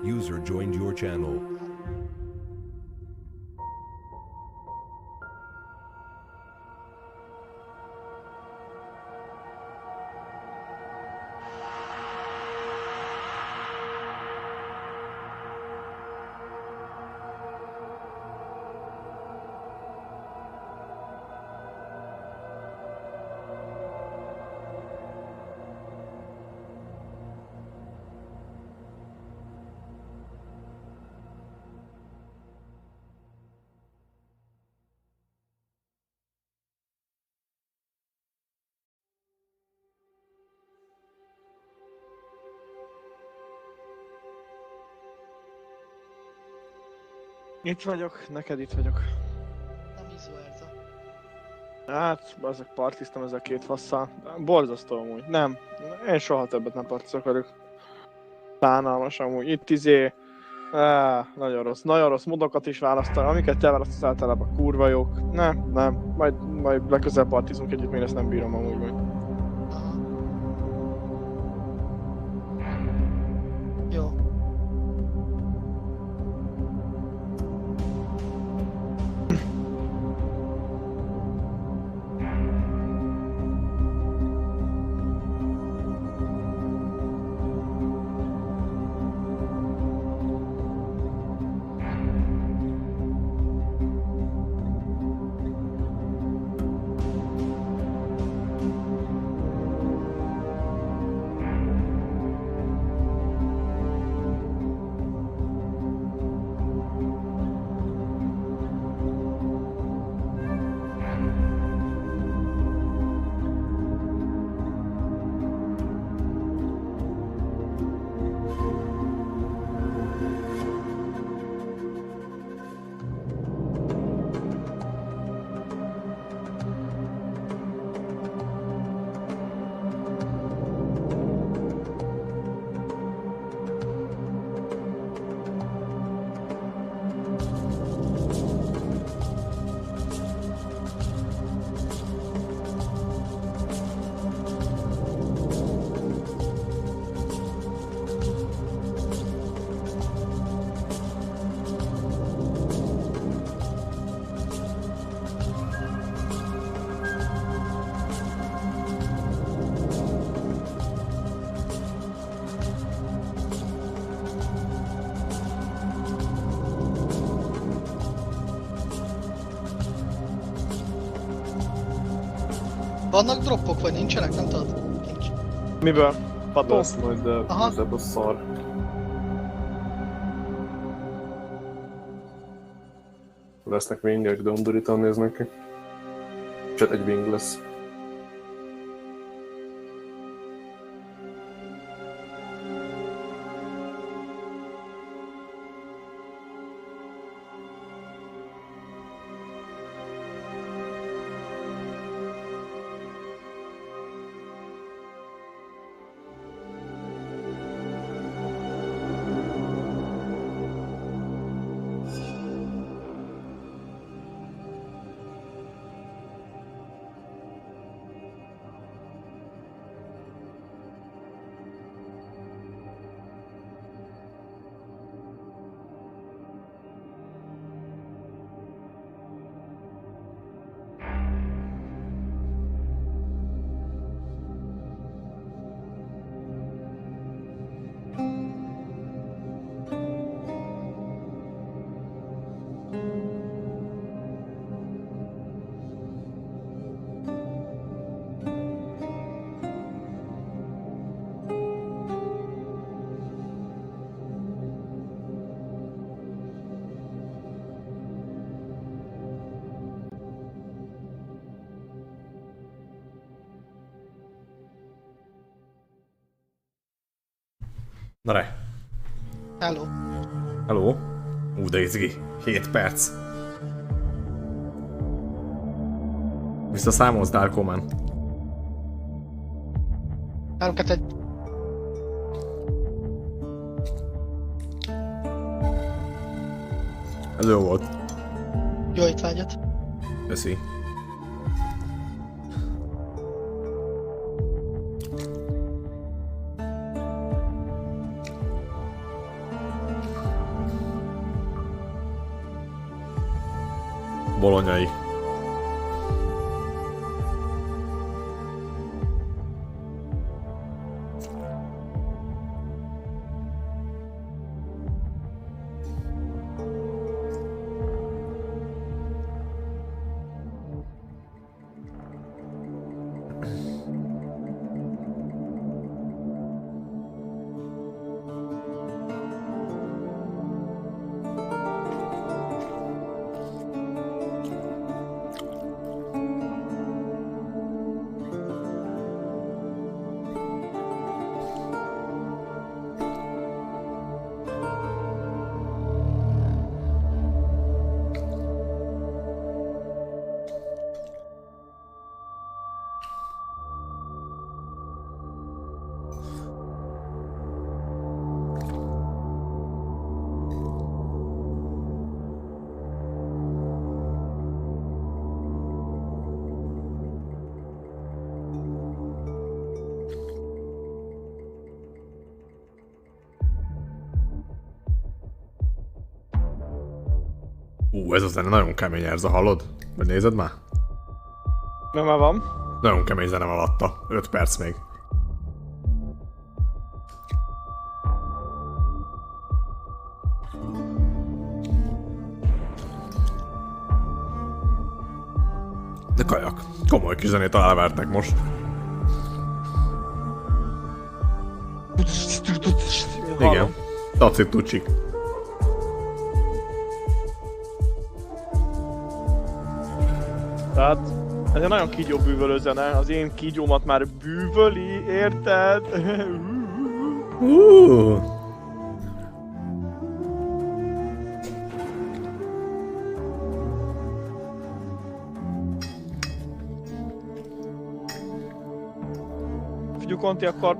User joined your channel. Itt vagyok, neked itt vagyok. Nem Izuerza. Hát, azok partiztam ezzel a két fasszal. Borzasztó amúgy. Nem. Én soha többet nem partizok velük. Szánalmas amúgy. Itt nagyon rossz modokat is választanak. Amiket te választasz általában kurva jók. Nem. Majd legközelebb partizunk együtt, én ezt nem bírom amúgy meg. Jó. Vannak droppok, vagy nincsenek? Nem tudod? Nincs. Miből? Pató? Lesz majd, de Aha. ez a szar. Lesznek wingek, de undorítan néznek ki. Csak egy wing lesz. Na re. Hello. Hello. De izgi. 7 perc. Visszaszámolsz, Darkoman? 3, 2, 1. Ez jó volt. Jó étvágyat. Köszi. Bolonyai. Ez a zene nagyon kemény, Erza, hallod? Vagy nézed már? Nem már van. Nagyon kemény zene van alatta. 5 perc még. De kajak. Komoly kis zenét alávertek most. Igen. Tacit tucsik. Tehát ez egy nagyon kígyó bűvölő zene, az én kígyómat már bűvöli, érted? Figyelj, Conti, akkor...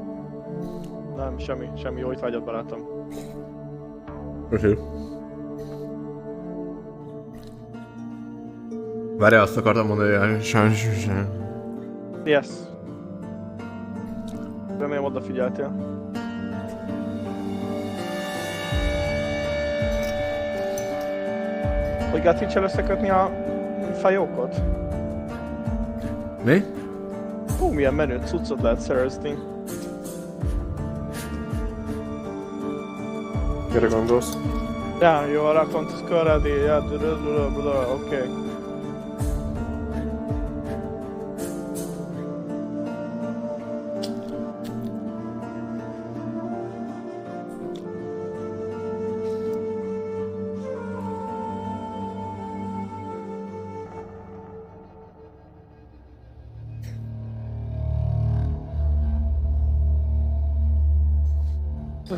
Nem, semmi, jó étvágyat, barátom. Köszi. Várjál, azt akartam mondani, hogy Yes. Remélem odafigyeltél. Hogy Gatwitch-el összekötni a fajókot? Mi? Hú, milyen menő cuccot lehet szerezni. Mire gondolsz? Yeah, your account is currently, yeah, okay.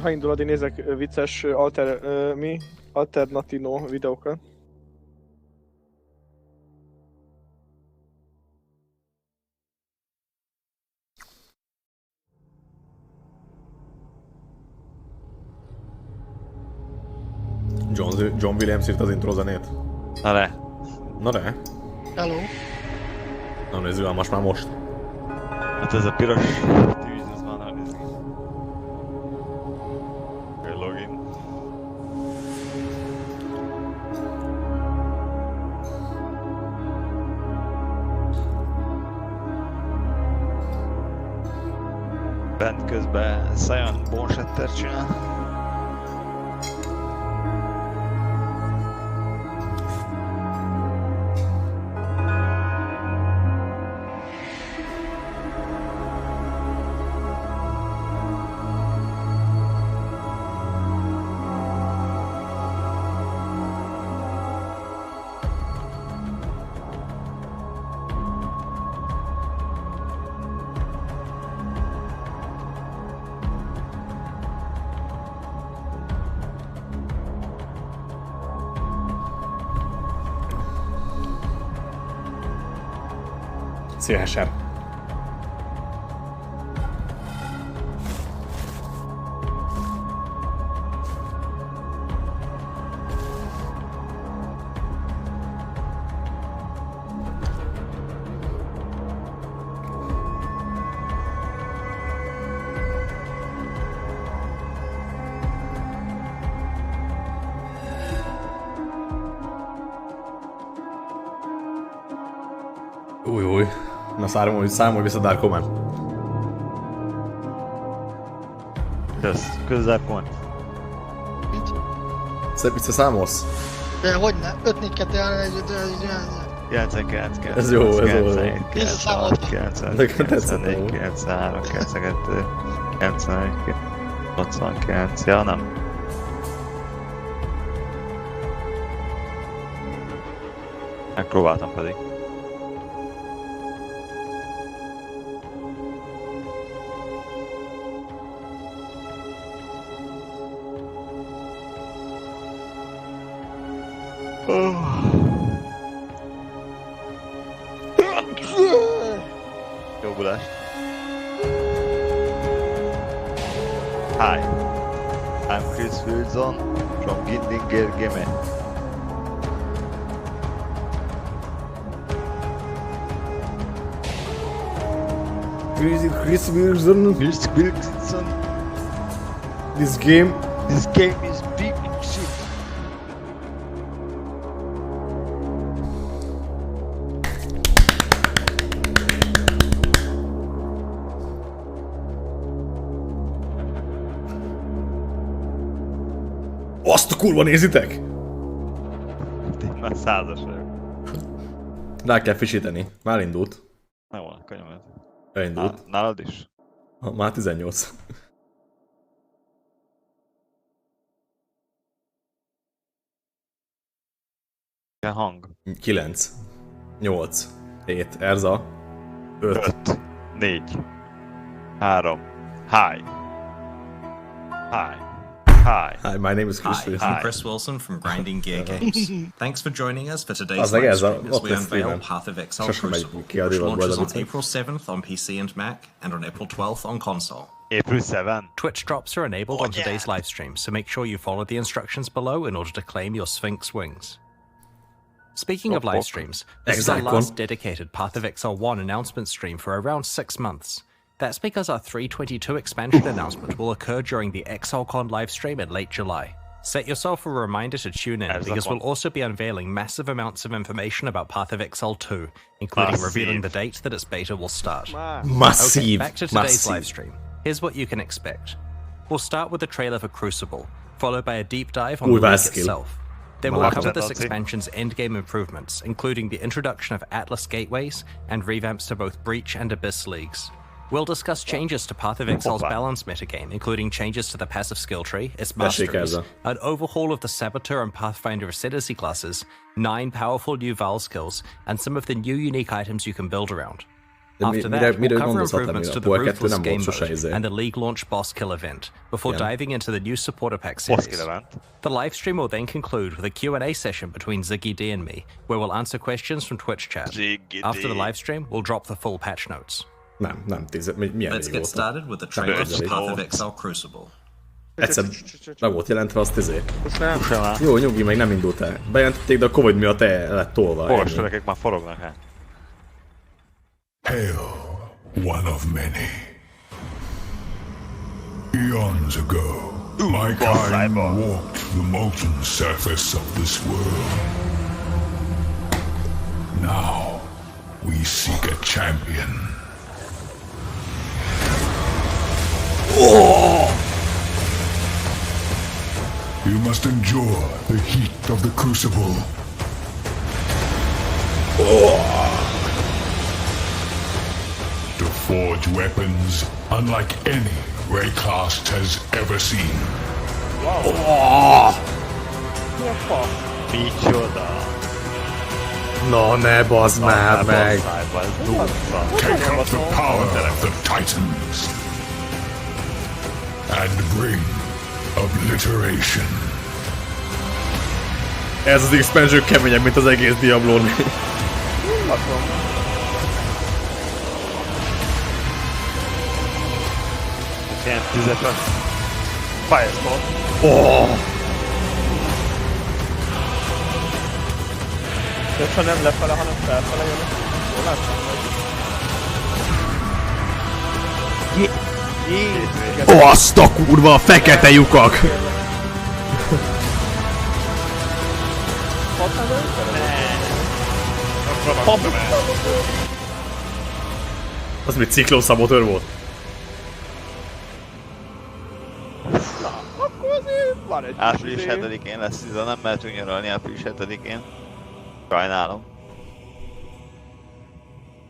ha indulod, én nézek vicces alternatino videókat. John Williams írt az intro zenét. Na le. Na de. Hello. Nem izgalmas már most. Hát ez a piros tűz, ez már nagyon izgi. Login. Bent közben Cyan Bonsetter csinál. Szívesen. Új. Na számolj vissza Darkoman. Közzárkon. Mit? Szép visszaszámolsz? De hogyne? 5 4 2 99, Ez jó. Visszaszámoltam. 94, 93, 92, 91, 89, ja nem. Megpróbáltam pedig. Jobbulást. Hi, I'm Chris Wilson from Gindinger Game. Chris Wilson. Chris Wilson. This game. This game is big shit. Azt a kurva nézitek! Én már 100-as vagyok. Rá kell frissíteni. Már indult. Na jó, könyved. Elindult. Nálad is? Már 18. Ilyen hang. 9. 8. 7. Erza. 5. 5, 4, 3. Hi. Hi. Hi. Hi, my name is Chris Hi, Wilson. I'm Chris Wilson from Grinding Gear Games. Thanks for joining us for today's Az meg live ez a- stream as ott we lesz unveil streamen. Path of Exile Sosem megy Crucible, ki a which divatból launches a on vicc. April 7th on PC and Mac and on April 12th on console. April 7. Twitch drops are enabled on today's live stream, so make sure you follow the instructions below in order to claim your Sphinx wings. Speaking of live streams, this is our Exile last Con. dedicated Path of Exile 1 announcement stream for around 6 months. That's because our 322 expansion announcement will occur during the ExileCon livestream in late July. Set yourself a reminder to tune in, because we'll also be unveiling massive amounts of information about Path of Exile 2, including revealing the date that its beta will start. Okay, Massive. back to today's live stream. Here's what you can expect. We'll start with the trailer for Crucible, followed by a deep dive on the league Vászkil. itself. Then Well, we'll that's cover this Nazi. expansion's endgame improvements, including the introduction of Atlas gateways and revamps to both Breach and Abyss leagues. We'll discuss changes to Path of Exile's balance metagame, including changes to the passive skill tree, its masteries, Erza. an overhaul of the Saboteur and Pathfinder Ascendancy classes, 9 powerful new Val skills, and some of the new unique items you can build around. After that, we'll Miről cover gondolsz, improvements to the Power 2 Ruthless nem game volt sose mode izé. and the League launch boss kill event, before Yeah. diving into the new supporter pack Boss series. kill event. The livestream will then conclude with a Q&A session between Ziggy D and me, where we'll answer questions from Twitch chat. Ziggy After D. the livestream, we'll drop the full patch notes. Nem, milyen Let's régóta? get started with the trailer First for Path of note. Exile Crucible. Egyszer be volt jelentve azt Most nem. Sem már. Jó, nyugi, még nem indult el. Bejelentették, de a Covid miatt el lett tolva. Boros ennyi. törekek már forognak el. Hail, one of many. Eons ago, my kind walked the molten surface of this world. Now, we seek a champion. You must endure the heat of the crucible. To forge weapons unlike any Raycast has ever seen. Mi a fasz? Micsoda. Na ne, bazd már meg! Szájba, ez durva. Take up the power of the Titans and bring obliteration. Ez az expansion keményebb, mint az egész Diablo. Ilyen tüzet. Firestorm. De ha nem lefele, hanem felfele jön. Jól láttam meg. Ó, azt a kurva, a fekete lyukak! Az mit, ciklószabotőr volt? Akkor azért van egy Április kis 7-én lesz ez, nem mehetünk nyaralni április 7-én. Sajnálom.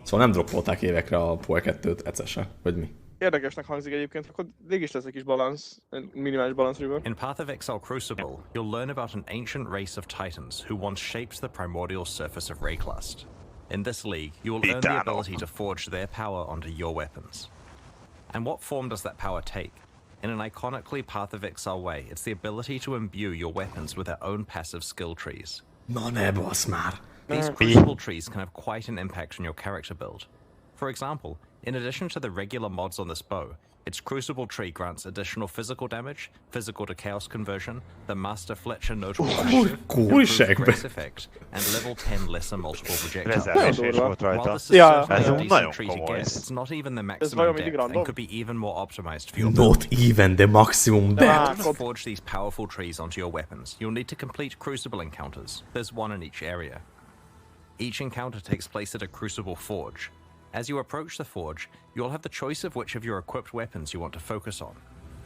Szóval nem droppolták évekre a Power 2-t egyszer, vagy mi? Érdekesnek hangzik egyébként, akkor mégis lesz egy kis balansz, egy minimális balansz river. In Path of Exile Crucible, you'll learn about an ancient race of titans who once shaped the primordial surface of Rayclust. In this league, you will earn the Titano. ability to forge their power onto your weapons. And what form does that power take? In an iconically Path of Exile way, it's the ability to imbue your weapons with their own passive skill trees. Na ne, basz már! These crucible trees can have quite an impact on your character build. For example, in addition to the regular mods on this bow, its crucible tree grants additional physical damage, physical to chaos conversion, the Master Fletcher notable passive, Kurságbe. improved grace effect, and level 10 lesser multiple projectiles. Rezelés is volt While rajta. this is Yeah. certainly Ez a nagyon decent tree to komoly. get, it's not even the vajon maximum mindig depth and random? could be even more optimized for your build. Not even the maximum In depth. order to forge these powerful trees onto your weapons, you'll need to complete crucible encounters. There's one in each area. Each encounter takes place at a crucible forge. As you approach the forge, you'll have the choice of which of your equipped weapons you want to focus on.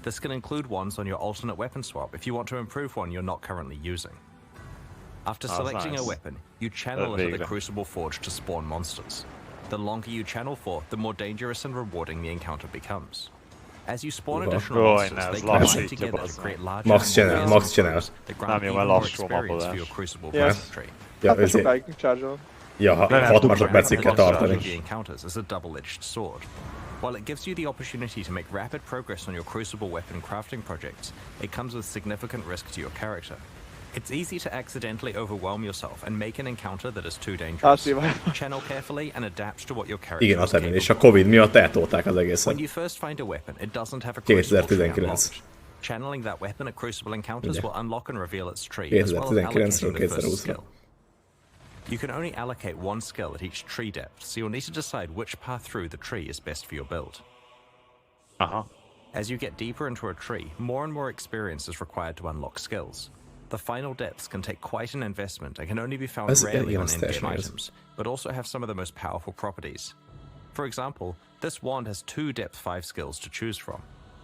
This can include ones on your alternate weapon swap if you want to improve one you're not currently using. After That's selecting nice. a weapon, you channel it at the Végre. crucible forge to spawn monsters. The longer you channel for, the more dangerous and rewarding the encounter becomes. As you spawn additional Jó, monsters, ez they lassítja, combine together to bazzeg. create larger Max and csinál, more Max fearsome csinál. foes that grant Nem jó, even mert more lassú experience for mapolás. your crucible Yes. weapon tree. Ja, Hát ezért. sokáig charge-ol. Ja, Nem, 6 dupla másodpercig kell nem, tartani. The encounters is a double-edged sword. While it gives you the opportunity to make rapid progress on your crucible weapon crafting projects, it comes with significant risk to your character. It's easy to accidentally overwhelm yourself and make an encounter that is too dangerous. Átszívál. Channel carefully and adapt to what your character Igen, a is temény, és capable. a Covid miatt eltolták az When egészet. you first find a weapon, it doesn't have a crucible tree 2019. unlocked. Channeling that weapon at crucible encounters Yeah. will unlock and reveal its tree, as well as 2019-ről allocating the first 2020-ra. skill. You can only allocate one skill at each tree depth, so you'll need to decide which path through the tree is best for your build. Aha. As you get deeper into a tree, more and more experience is required to unlock skills. The final depths can take quite an investment and can only be found That's- rarely yeah, on that's in-game nice. items, but also have some of the most powerful properties. For example, this wand has two depth 5 skills to choose from.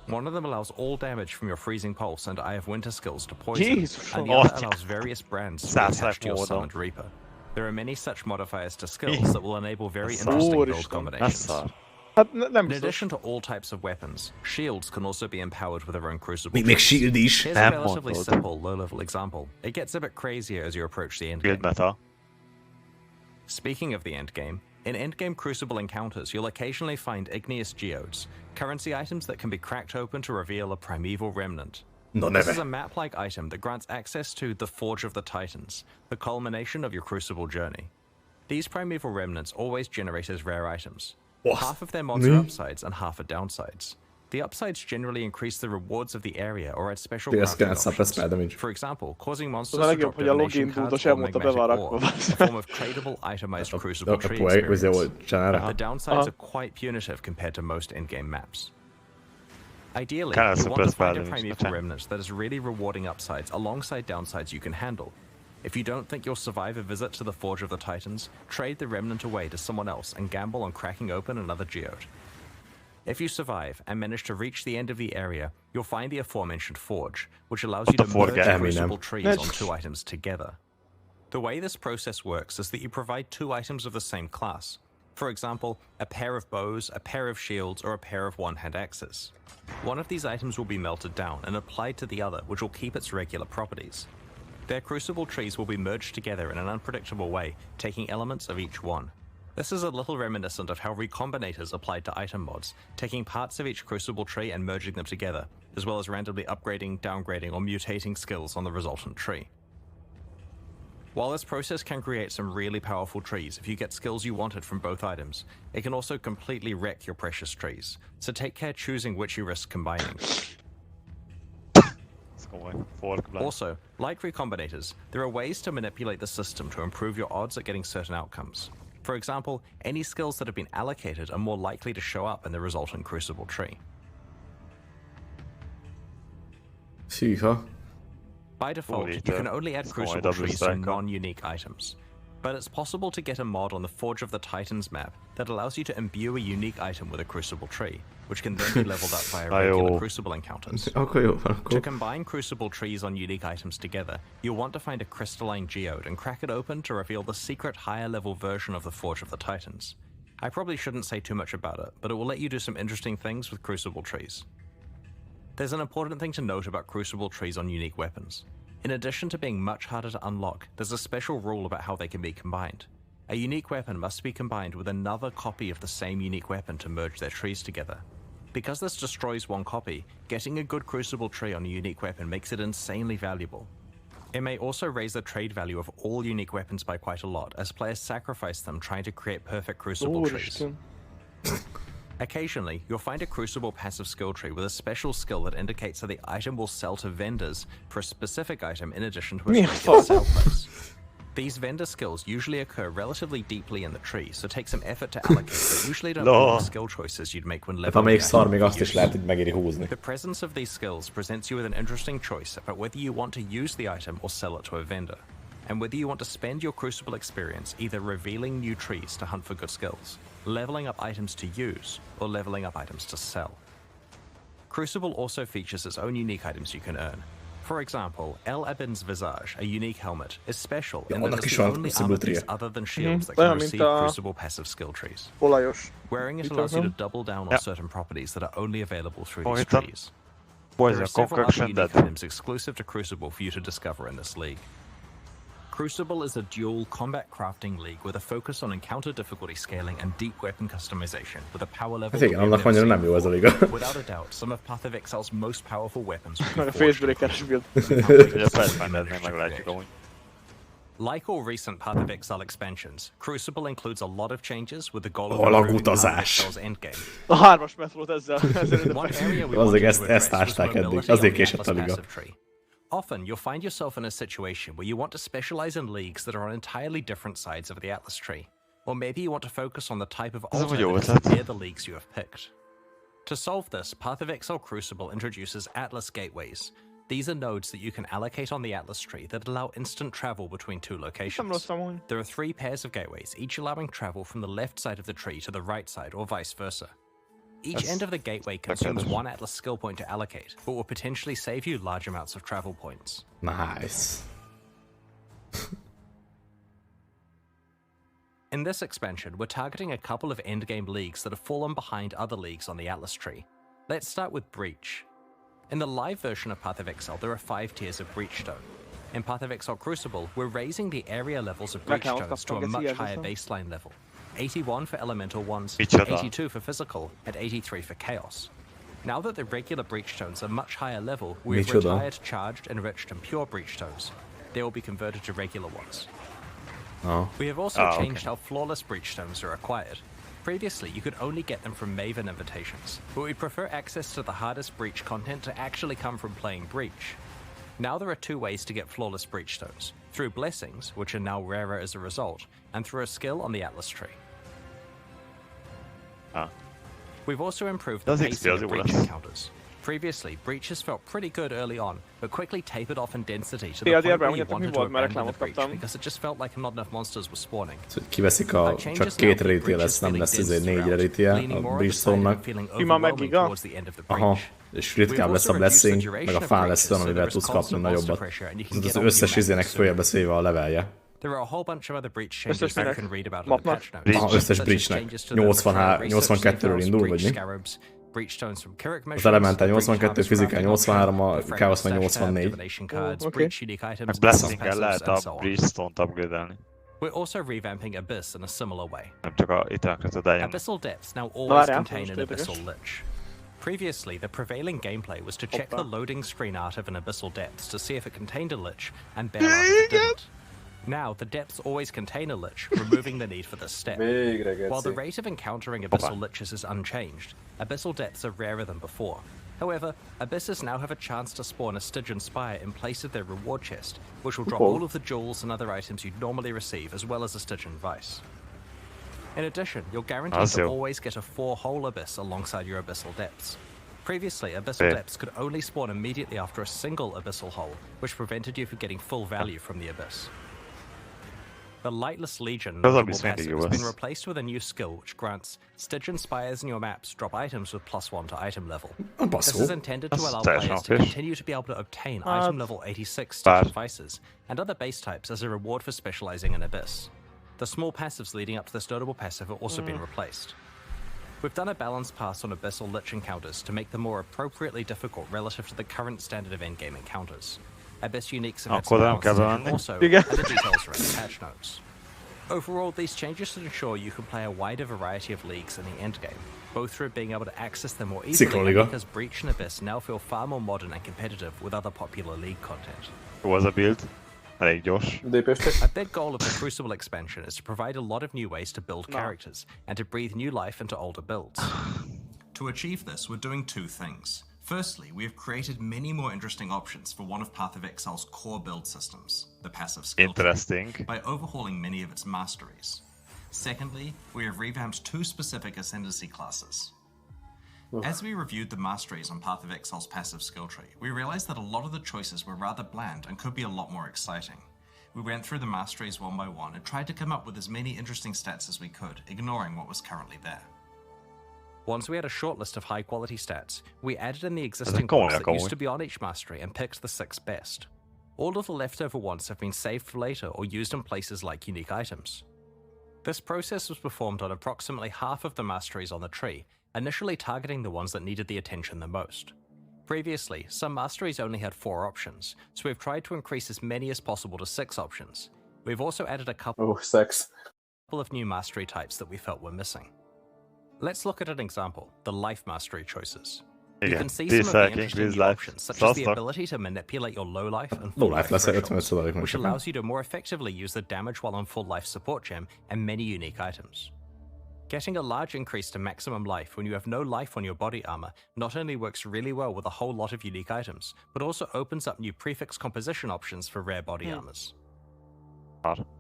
One of them allows all damage from your freezing pulse and Eye of Winter skills to poison, Jesus. and the Oh, other allows various brands to be That's attached to your like summoned Reaper. There are many such modifiers to skills that will enable very interesting build Úristen. Ez combinations. szar. Hát nem In biztos. addition to all types of weapons, shields can also be empowered with their own crucible. Még trees. shield is. Here's Nem a relatively mondod. simple low-level example. It gets a bit crazier as you approach the end Build game. meta. Speaking of the end game, In endgame Crucible encounters, you'll occasionally find igneous geodes, currency items that can be cracked open to reveal a primeval remnant. No This is neve. a map-like item that grants access to the Forge of the Titans, the culmination of your Crucible journey. These primeval remnants always generate as rare items. What? Half of their mods are upsides and half are downsides. The upsides generally increase the rewards of the area or add special Tényleg ezt crafting kellene suppress options. spell damage. For example, causing Az monsters a to legjobb, drop hogy a donation login túlta cards sem or volt a magnetic bevárakva. ore, a form of tradable itemized Crucible tree A izé experience. volt csinálra. The downsides are quite punitive compared to most in-game maps. Ideally, Kinda you want to suppress find a damage, primeval okay. remnant that is really rewarding upsides alongside downsides you can handle. If you don't think you'll survive a visit to the Forge of the Titans, trade the remnant away to someone else and gamble on cracking open another geode. If you survive and manage to reach the end of the area, you'll find the aforementioned forge, which allows you the to forge? merge Eminem. crucible trees on two items together. The way this process works is that you provide two items of the same class. For example, a pair of bows, a pair of shields, or a pair of one-hand axes. One of these items will be melted down and applied to the other, which will keep its regular properties. Their crucible trees will be merged together in an unpredictable way, taking elements of each one. This is a little reminiscent of how recombinators applied to item mods, taking parts of each crucible tree and merging them together, as well as randomly upgrading, downgrading, or mutating skills on the resultant tree. While this process can create some really powerful trees if you get skills you wanted from both items, it can also completely wreck your precious trees, so take care choosing which you risk combining. Also, like recombinators, there are ways to manipulate the system to improve your odds at getting certain outcomes. For example, any skills that have been allocated are more likely to show up in the resultant crucible tree. Szűha. By default, you can only add crucible trees to non-unique items. But it's possible to get a mod on the Forge of the Titans map that allows you to imbue a unique item with a crucible tree, which can then be leveled up via regular crucible encounters. Akkor jó van, To akkor. combine crucible trees on unique items together, you'll want to find a crystalline geode and crack it open to reveal the secret higher level version of the Forge of the Titans. I probably shouldn't say too much about it, but it will let you do some interesting things with crucible trees. There's an important thing to note about crucible trees on unique weapons. In addition to being much harder to unlock, there's a special rule about how they can be combined. A unique weapon must be combined with another copy of the same unique weapon to merge their trees together. Because this destroys one copy, getting a good crucible tree on a unique weapon makes it insanely valuable. It may also raise the trade value of all unique weapons by quite a lot, as players sacrifice them trying to create perfect crucible trees. Occasionally, you'll find a crucible passive skill tree with a special skill that indicates that the item will sell to vendors for a specific item in addition to its regular sale price. These vendor skills usually occur relatively deeply in the tree, so take some effort to allocate, but usually don't involve skill choices you'd make when Ha leveling még the szar, item még for azt is use. lehet, hogy megéri húzni. The presence of these skills presents you with an interesting choice about whether you want to use the item or sell it to a vendor, and whether you want to spend your crucible experience either revealing new trees to hunt for good skills, leveling up items to use, or leveling up items to sell. Crucible also features its own unique items you can earn. For example, El Abin's Visage, a unique helmet, is special in that annak it's is the van only crucible armor tree. piece other than shields that Olyan, can mint receive a crucible passive skill trees. olajos. Wearing it Itt allows you to azon. double down on certain properties that are only available through these itt a trees. There Poison are several other concoction unique that items exclusive to Crucible for you to discover in this league. Crucible is a dual combat crafting league with a focus on encounter difficulty scaling and deep weapon customization with a power level Hát igen, that we've annak never annyira seen nem jó ez a before. liga. Without a doubt, some of Path of Exile's most powerful weapons will Meg be a forged in Facebookes build. Ugye a Pathfindernél meglátjuk amúgy. Like all recent Path of Exile expansions, Crucible includes a lot of changes with the goal of A improving Path of lagutazás. Exile's endgame. A 3-as metrót ezzel One area we Azért wanted ezt to address was ásták eddig, mobility azért on the késett Atlas a liga. passive tree. Often, you'll find yourself in a situation where you want to specialize in leagues that are on entirely different sides of the Atlas tree. Or maybe you want to focus on the type of Ez a jó alternatives ötlet. near the leagues you have picked. To solve this, Path of Exile Crucible introduces Atlas gateways. These are nodes that you can allocate on the Atlas tree that allow instant travel between two Nem locations. rossz amúgy. There are 3 pairs of gateways, each allowing travel from the left side of the tree to the right side, or vice versa. Each end of the gateway consumes that's- 1 Atlas skill point to allocate, but will potentially save you large amounts of travel points. Nice. In this expansion, we're targeting a couple of endgame leagues that have fallen behind other leagues on the Atlas tree. Let's start with Breach. In the live version of Path of Exile, there are 5 tiers of Breachstone. In Path of Exile Crucible, we're raising the area levels of Meg kell Breachstones to a kapnom, much ez higher hihetetlen. baseline level. 81 for elemental ones, Micsoda. 82 for physical, and 83 for chaos. Now that the regular breach stones are much higher level, we've Micsoda. retired charged, enriched, and pure breach stones. They will be converted to regular ones. Oh. We have also Oh, changed okay. how flawless breach stones are acquired. Previously, you could only get them from Maven invitations, but we prefer access to the hardest breach content to actually come from playing breach. Now there are two ways to get flawless breach stones: through blessings, which are now rarer as a result, and through a skill on the Atlas tree. Ah. We've also improved the Das är pacing of explosive. breach encounters. Previously, breaches felt pretty good early on, but quickly tapered off in density to the Ja, point where diagram, you jag tycker wanted vi to var med abandon the reklamot breach kaptam. because it just felt like not enough monsters were spawning. Så kiveszik csak két rétje lesz, nem lesz ezért 4 rétje a Bridgestone-nak. Ima meg giga? Aha, és ritkább lesz a Blessing, meg a fán lesz olyan, amivel tudsz kapni nagyobbat. Az összes izének följebb lesz véve a levelje. There are a whole bunch of other breach changes that you can read about in the Mapnak. patch notes. Aha, összes such as breachnek. changes to the 82-ről indul, vagy breach mi? scarabs, breach stones from Kirik Az measures, Elemental breach 82, harvest Physical crafting 83, a option, Chaos meg friendly stash tab, 84. divination cards, okay. breach unique Meg items, Blessing-el passives, lehet and a so on. Bridgestone-t upgrade-elni. We're also revamping Abyss in a similar way. Nem csak a itemekre tud eljönni. Abyssal depths now always várjál, contain most an érdekes. Abyssal Lich. Previously, the prevailing gameplay was to check the loading screen art of an Abyssal Depths to see if it contained a Lich, and bail out if it didn't. Now, the depths always contain a Lich, removing the need for this step. Végre, While the geci. rate of encountering Abyssal Liches is unchanged, Abyssal Depths are rarer than before. However, Abysses now have a chance to spawn a Stygian Spire in place of their reward chest, which will drop Cool. all of the jewels and other items you'd normally receive, as well as a Stygian Vice. In addition, you're guaranteed to Awesome. always get a 4-hole Abyss alongside your Abyssal Depths. Previously, Abyssal Yeah. Depths could only spawn immediately after a single Abyssal hole, which prevented you from getting full value from the Abyss. The Lightless Legion Those are notable spending passive has been US. replaced with a new skill which grants Stygian Spires in your maps drop items with +1 to item level. A This is baszó. intended to That's allow teljesen players to okés. continue to be able to obtain Ah, item level 86 Stygian bad. Vices and other base types as a reward for specializing in Abyss. The small passives leading up to this notable passive have also been replaced. We've done a balanced pass on Abyssal Lich encounters to make them more appropriately difficult relative to the current standard of endgame encounters. Abyss uniques have had Akkor some nem kell balance bemenni. also, Igen. and the details are in the patch notes. Overall, these changes should ensure you can play a wider variety of leagues in the endgame, both through being able to access them more easily Cikloliga. and because Breach and Abyss now feel far more modern and competitive with other popular league content. Jó az a build. Elég gyors. DP-stek? A big goal of the Crucible expansion is to provide a lot of new ways to build characters and to breathe new life into older builds. To achieve this, we're doing two things. Firstly, we have created many more interesting options for one of Path of Exile's core build systems, the passive skill tree, Interesting. by overhauling many of its masteries. Secondly, we have revamped two specific ascendancy classes. As we reviewed the masteries on Path of Exile's passive skill tree, we realized that a lot of the choices were rather bland and could be a lot more exciting. We went through the masteries one by one and tried to come up with as many interesting stats as we could, ignoring what was currently there. Once we had a short list of high quality stats, we added in the existing Go on, ones that go used on. to be on each mastery and picked the 6 best. All of the leftover ones have been saved for later or used in places like unique items. This process was performed on approximately half of the masteries on the tree, initially targeting the ones that needed the attention the most. Previously, some masteries only had 4 options, so we've tried to increase as many as possible to 6 options. We've also added a couple Oh, sex. of new mastery types that we felt were missing. Let's look at an example, the life mastery choices. You Igen. can see some of the Tízszer interesting increase new life. options, such as the Szasznak. ability to manipulate your low life and Low full life life lesz thresholds, 55%-ig which csak. allows you to more effectively use the damage while on full life support gem and many unique items. Getting a large increase to maximum life when you have no life on your body armor not only works really well with a whole lot of unique items, but also opens up new prefix composition options for rare body armors.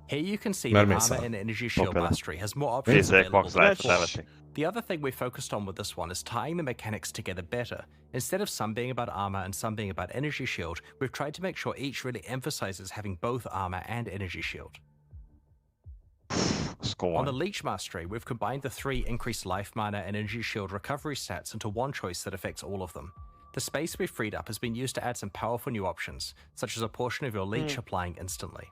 Here you can see the Mert mész armor el. and energy shield Popular. mastery has more options Nézzék, available max than life-ot before. elveszik. The other thing we focused on with this one is tying the mechanics together better. Instead of some being about armor and some being about energy shield, we've tried to make sure each really emphasizes having both armor and energy shield. Az komoly. On the Leech Mastery, we've combined the 3 increased life mana and energy shield recovery stats into one choice that affects all of them. The space we've freed up has been used to add some powerful new options, such as a portion of your leech applying instantly.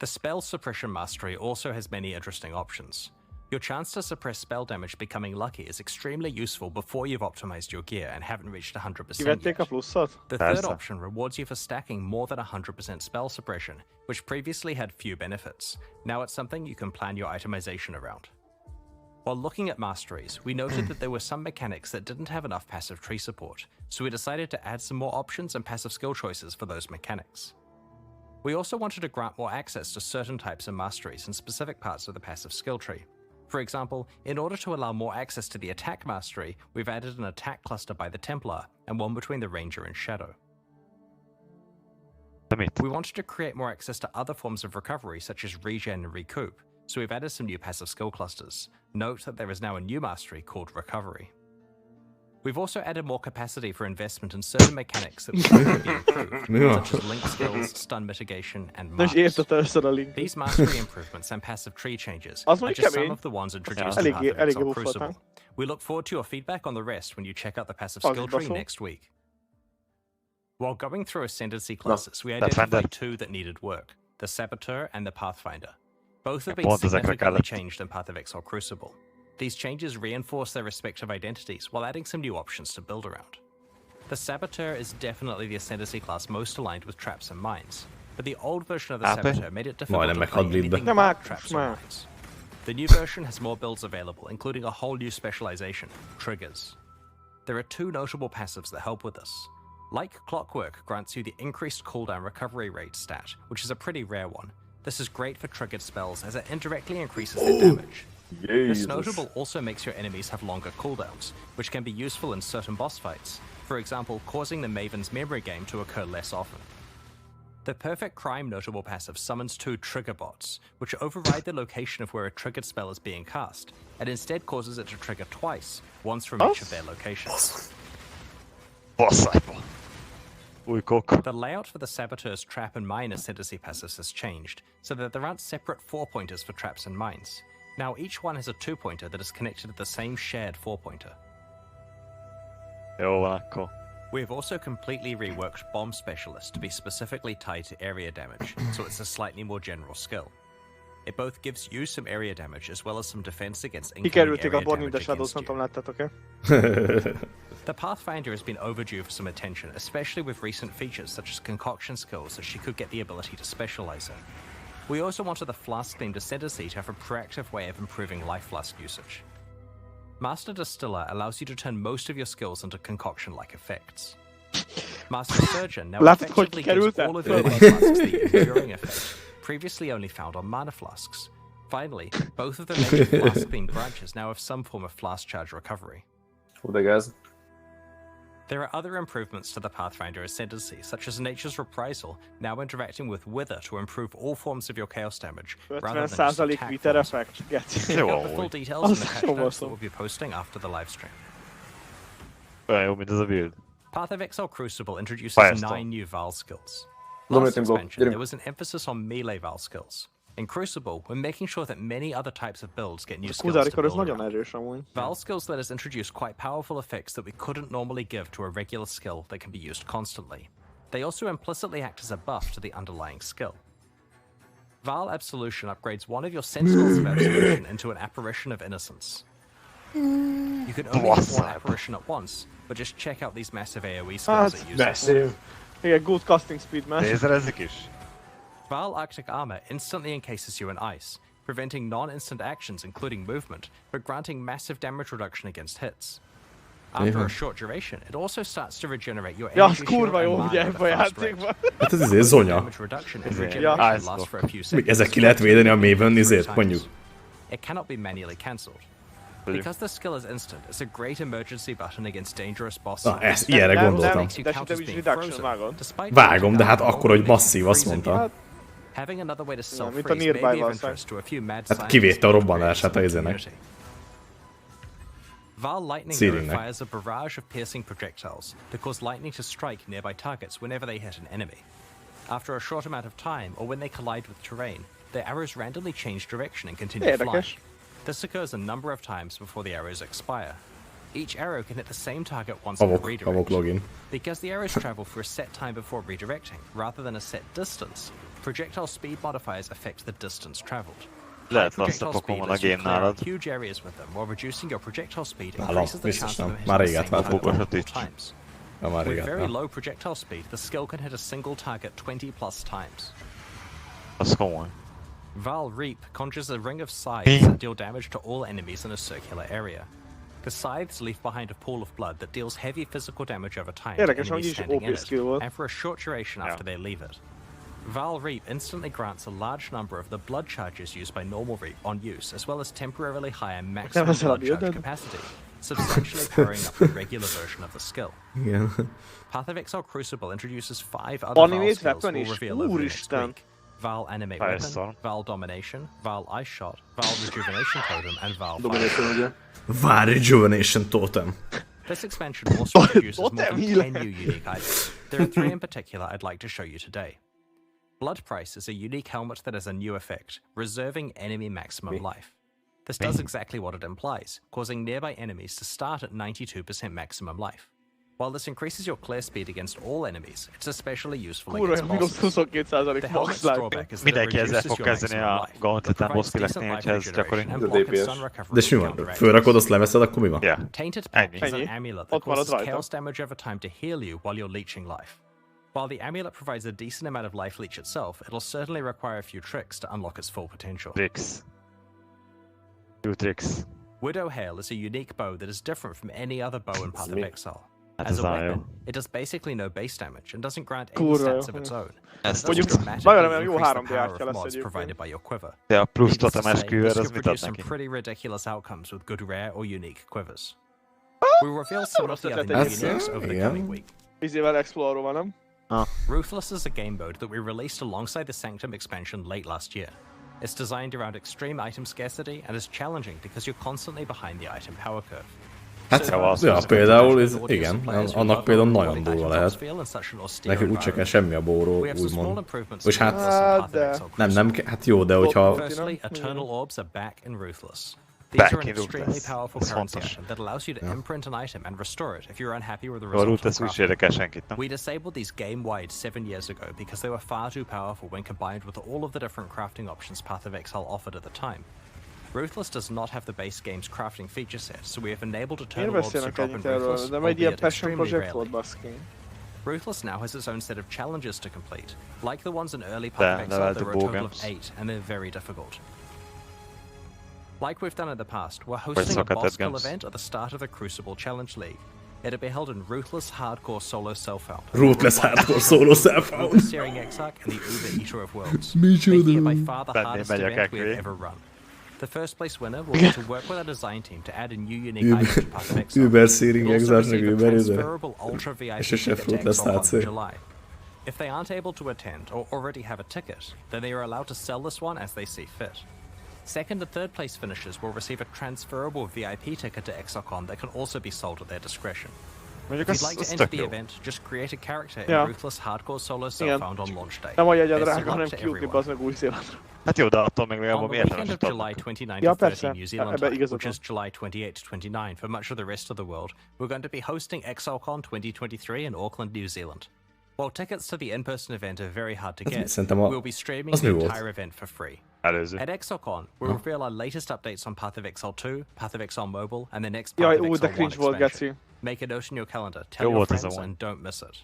The Spell Suppression Mastery also has many interesting options. Your chance to suppress spell damage becoming lucky is extremely useful before you've optimized your gear and haven't reached 100% Kivették a yet. pluszot? The third Persze. option rewards you for stacking more than 100% spell suppression, which previously had few benefits. Now it's something you can plan your itemization around. While looking at masteries, we noted that there were some mechanics that didn't have enough passive tree support, so we decided to add some more options and passive skill choices for those mechanics. We also wanted to grant more access to certain types of masteries in specific parts of the passive skill tree. For example, in order to allow more access to the attack mastery, we've added an attack cluster by the Templar and one between the Ranger and Shadow. We wanted to create more access to other forms of recovery such as regen and recoup, so we've added some new passive skill clusters. Note that there is now a new mastery called Recovery. We've also added more capacity for investment in certain mechanics that can be improved, such as link skills, stun mitigation, and És marks. érted először a link. These mastery improvements and passive tree changes Az are mondjuk just some kemény. of the ones introduced in Eléggé- Path of eléggé Exile buffoltál. Crucible. We look forward to your feedback on the rest when you check out the passive Az skill is tree baszó. next week. While going through Ascendancy No, classes, we identified two that needed work, the Saboteur and the Pathfinder. Both have been Pont ezekre significantly kellett. changed in Path of Exile Crucible. These changes reinforce their respective identities while adding some new options to build around. The Saboteur is definitely the Ascendancy class most aligned with traps and mines, but the old version of the Ape? Saboteur made it difficult Majdnem to meghalt play Blitbe. anything Nem but át- traps or már. mines. The new version has more builds available, including a whole new specialization, Triggers. There are two notable passives that help with this. Like Clockwork grants you the increased cooldown recovery rate stat, which is a pretty rare one. This is great for triggered spells as it indirectly increases their damage. This Jézus. notable also makes your enemies have longer cooldowns, which can be useful in certain boss fights, for example causing the Maven's memory game to occur less often. The Perfect Crime notable passive summons two trigger bots, which override the location of where a triggered spell is being cast, and instead causes it to trigger twice, once from each of their locations. Basszájba. Új kok. The layout for the Saboteur's Trap and Mine Ascendancy passives has changed, so that there aren't separate 4-pointers for traps and mines. Now each one has a 2-pointer that is connected to the same shared 4-pointer. Jó van akkor. We have also completely reworked Bomb Specialist to be specifically tied to area damage, so it's a slightly more general skill. It both gives you some area damage as well as some defense against incoming Kikerülték a area Born in the damage Shadows, against nem you. tudom, láttátok-e? The Pathfinder has been overdue for some attention, especially with recent features such as concoction skills that she could get the ability to specialize in. We also wanted the Flask-themed Ascendancy to have a proactive way of improving Life Flask usage. Master Distiller allows you to turn most of your skills into concoction-like effects. Master Surgeon now Látod, hogy effectively gives kikerült-e? all of your Life Flasks the enduring effect, previously only found on Mana Flasks. Finally, both of the major Flask-themed branches now have some form of Flask Charge recovery. Hú, de gáz. There are other improvements to the Pathfinder Ascendancy, such as Nature's Reprisal, now interacting with Wither to improve all forms of your chaos damage, rather than just 50% attack Wither forms. effekt. Geci. Check out the full details in the patch Jó notes that baszom. we'll be posting after the livestream. Olyan jó, mint ez a build. Path of Exile Crucible introduces Firestorm. 9 new Val skills. Dominate Last and go. expansion, Get him. there was an emphasis on melee Val skills. In Crucible, we're making sure that many other types of builds get new skills to Kuzárikor ez build nagyon around. erős amúgy. Val skills let us introduce quite powerful effects that we couldn't normally give to a regular skill that can be used constantly. They also implicitly act as a buff to the underlying skill. Val Absolution upgrades one of your Sentinels of Absolution into an Apparition of Innocence. You can only have one apparition at once, but just check out these massive AoE skills it uses. Massive. Igen, good casting speed, man. Lézerezik is? Val Arctic Armor instantly encases you in ice, preventing non-instant actions including movement, but granting massive damage reduction against hits. After a short duration, it also starts to regenerate your Ja, energy az shield kurva and jó mana ugye at a ebben a fast rate. játékban. Hát ez izé zonya. Damage reduction and Yeah. regeneration Ice lasts for a few Még seconds. ezzel ki lehet védeni a Maven izét, mondjuk. It cannot be manually cancelled. Because the skill is instant, it's a great emergency button against dangerous bosses. Na, ezt ilyenre Nem, gondoltam. Makes you De count szerintem as is being reduction, frozen, vágod? despite Vágom, de hát being akkor, hogy normally masszív, azt freezing. mondta. Having another way to mint a self-freeze may Nearby be of valószínűleg. interest to a few mad Hát scientists kivédte a who robbanását a create izének. community. Val Lightning Searingnek. fires a barrage of piercing projectiles that cause lightning to strike nearby targets whenever they hit an enemy. After a short amount of time, or when they collide with terrain, their arrows randomly change direction and continue flying. Érdekes. This occurs a number of times before the arrows expire. Each arrow can hit the same target once in a Havok redirect. login. Because the arrows travel for a set time before redirecting, rather than a set distance, projectile speed modifiers affect the distance traveled. Lehet projectile lasszabbak speed van a lets you game clear out nálad. huge areas with them, while reducing your projectile speed Nálam increases the biztos chance of nem. them Már hitting the réget same target váltottam. multiple times. Ja, már With réget. very Ja. low projectile speed, the skill can hit a single target 20 plus times. Az komoly. Val Reap conjures a ring of scythes that deal damage to all enemies in a circular area. The scythes leave behind a pool of blood that deals heavy physical damage over time to Érdekes, hogy enemies is standing in OP it, skill volt. and for a short duration after they leave it. Val Reap instantly grants a large number of the blood charges used by normal Reap on use, as well as temporarily higher maximum ezzel a blood charge builded? capacity, substantially powering up the regular version of the skill. Igen. Path of Exile Crucible introduces 5 other Val Animate skills weapon we'll is. reveal over the next Úristen. week. Val Animate Firestorm. Weapon, Val Domination, Val Ice Shot, Val Rejuvenation Totem, and Val Fire. Domination, ugye? Vár Rejuvenation Totem. This expansion also introduces more Totem than healer. 10 new unique items. There are 3 in particular I'd like to show you today. Blood Price is a unique helmet that has a new effect, reserving enemy maximum life. This does exactly what it implies, causing nearby enemies to start at 92% maximum life. While this increases your clear speed against all enemies, it's especially useful Kurva, against mínusz bosses. 22% The max helmet's life. drawback is that it Mindenki ezzel reduces fog your kezdeni maximum a life, Gauntleten but provides bosskiletnél, decent hogyha life ez gyakori. regeneration and De blocks DPS. stun recovery De simán, counter range. fölrakod, azt leveszed, akkor mi van? Ja. Tainted Pact is Ennyi. an amulet that Ott marad causes rajta. chaos damage over time to heal you while you're leeching life. While the amulet provides a decent amount of life leech itself, it'll certainly require a few tricks to unlock its full potential. Tricks. Few tricks. Widow Hail is a unique bow that is different from any other bow in Path of Me. Exile. Hát As ez a nagyon weapon, jó. it does basically no base damage and doesn't grant any Kurva stats jó. of its own. Ezt It does Mondjuk, dramatically nagyon remélem jó increase the 3D power ártya of lesz mods provided egyébként. by your quiver. De a plusz Needless to totemes say, kőer, this az could mit ad produce some neki? pretty ridiculous outcomes with good rare or unique quivers. We'll reveal some of the other new That's- uniques over the yeah. coming week. Izével Explore van, nem? Ruthless is a game mode that we released alongside the Sanctum expansion late last year. It's designed around extreme item scarcity and is challenging because you're constantly behind the item power curve. Hát, ja, például, igen, annak például nagyon durva lehet. Neki úgyse kell semmi a bóról, úgymond. És hát, hát jó, de hogyha... Firstly, Eternal Orbs are back in Ruthless. Back These are an in extremely Ruthless. powerful Ez currency fontos. item that allows you to imprint an item and restore it if you're unhappy with the A result Root of ez úgy crafting. érdekel senkit, nem? We disabled these game-wide 7 years ago because they were far too powerful when combined with all of the different crafting options Path of Exile offered at the time. Ruthless does not have the base game's crafting feature set, so we have enabled Miért Eternal Orbs to beszélnek drop in ennyit erről? Ruthless, De majd ilyen albeit passion extremely project volt, rarely. baszki. Ruthless now has its own set of challenges to complete. Like the ones in early De, Path of Exile, level there to are a total of bógems. 8, and they're very difficult. Like we've done in the past, we're Vagy hosting a szokatod boss kill games. event at the start of the Crucible Challenge League. It'll be held in Ruthless Hardcore Solo Self-Found. Ruthless Hardcore Solo Self-Found. Searing Exarch and the Uber Eater of Worlds. Micsoda. Making it by far the Bennél hardest megyek event we have elkülé. ever run. The first place winner will get to work with our design team to add a new unique item to Path of Exile. Uber Searing You'll also Exarch, receive a Uber ide. transferable Ultra VIP És se ticket to Ruthless Exile HC. in July. If they aren't able to attend or already have a ticket, then they are allowed to sell this one as they see fit. Second and third place finishers will receive a transferable VIP ticket to ExileCon that can also be sold at their discretion. Mondjuk If az, you'd like to az enter tök the jó. event, just create a character Ja. in Ruthless Hardcore Solo Self-Found on launch day. Nem vagy egy Best of drága, luck hanem to kijutni, everyone. bazd meg Új-Zélandra. Hát jó, de attól még legalább On ami the weekend értelmeset of July adnak. 29 Ja, to 30 persze. New Zealand Ebbe time, igazad which van. is July 28 to 29 for much of the rest of the world, we're going to be hosting ExileCon 2023 in Auckland, New Zealand. While tickets to the in-person event are very hard to get, Szerintem a- we'll be streaming az the mi volt? entire event for free. Előző. At ExileCon, we'll reveal our latest updates on Path of Exile 2, Path of Exile Mobile, and the next Path Jaj, of ú, de Exile 1 cringe volt, expansion. geci. Make a note in your calendar, tell Jó your volt ez a friends, one. and don't miss it.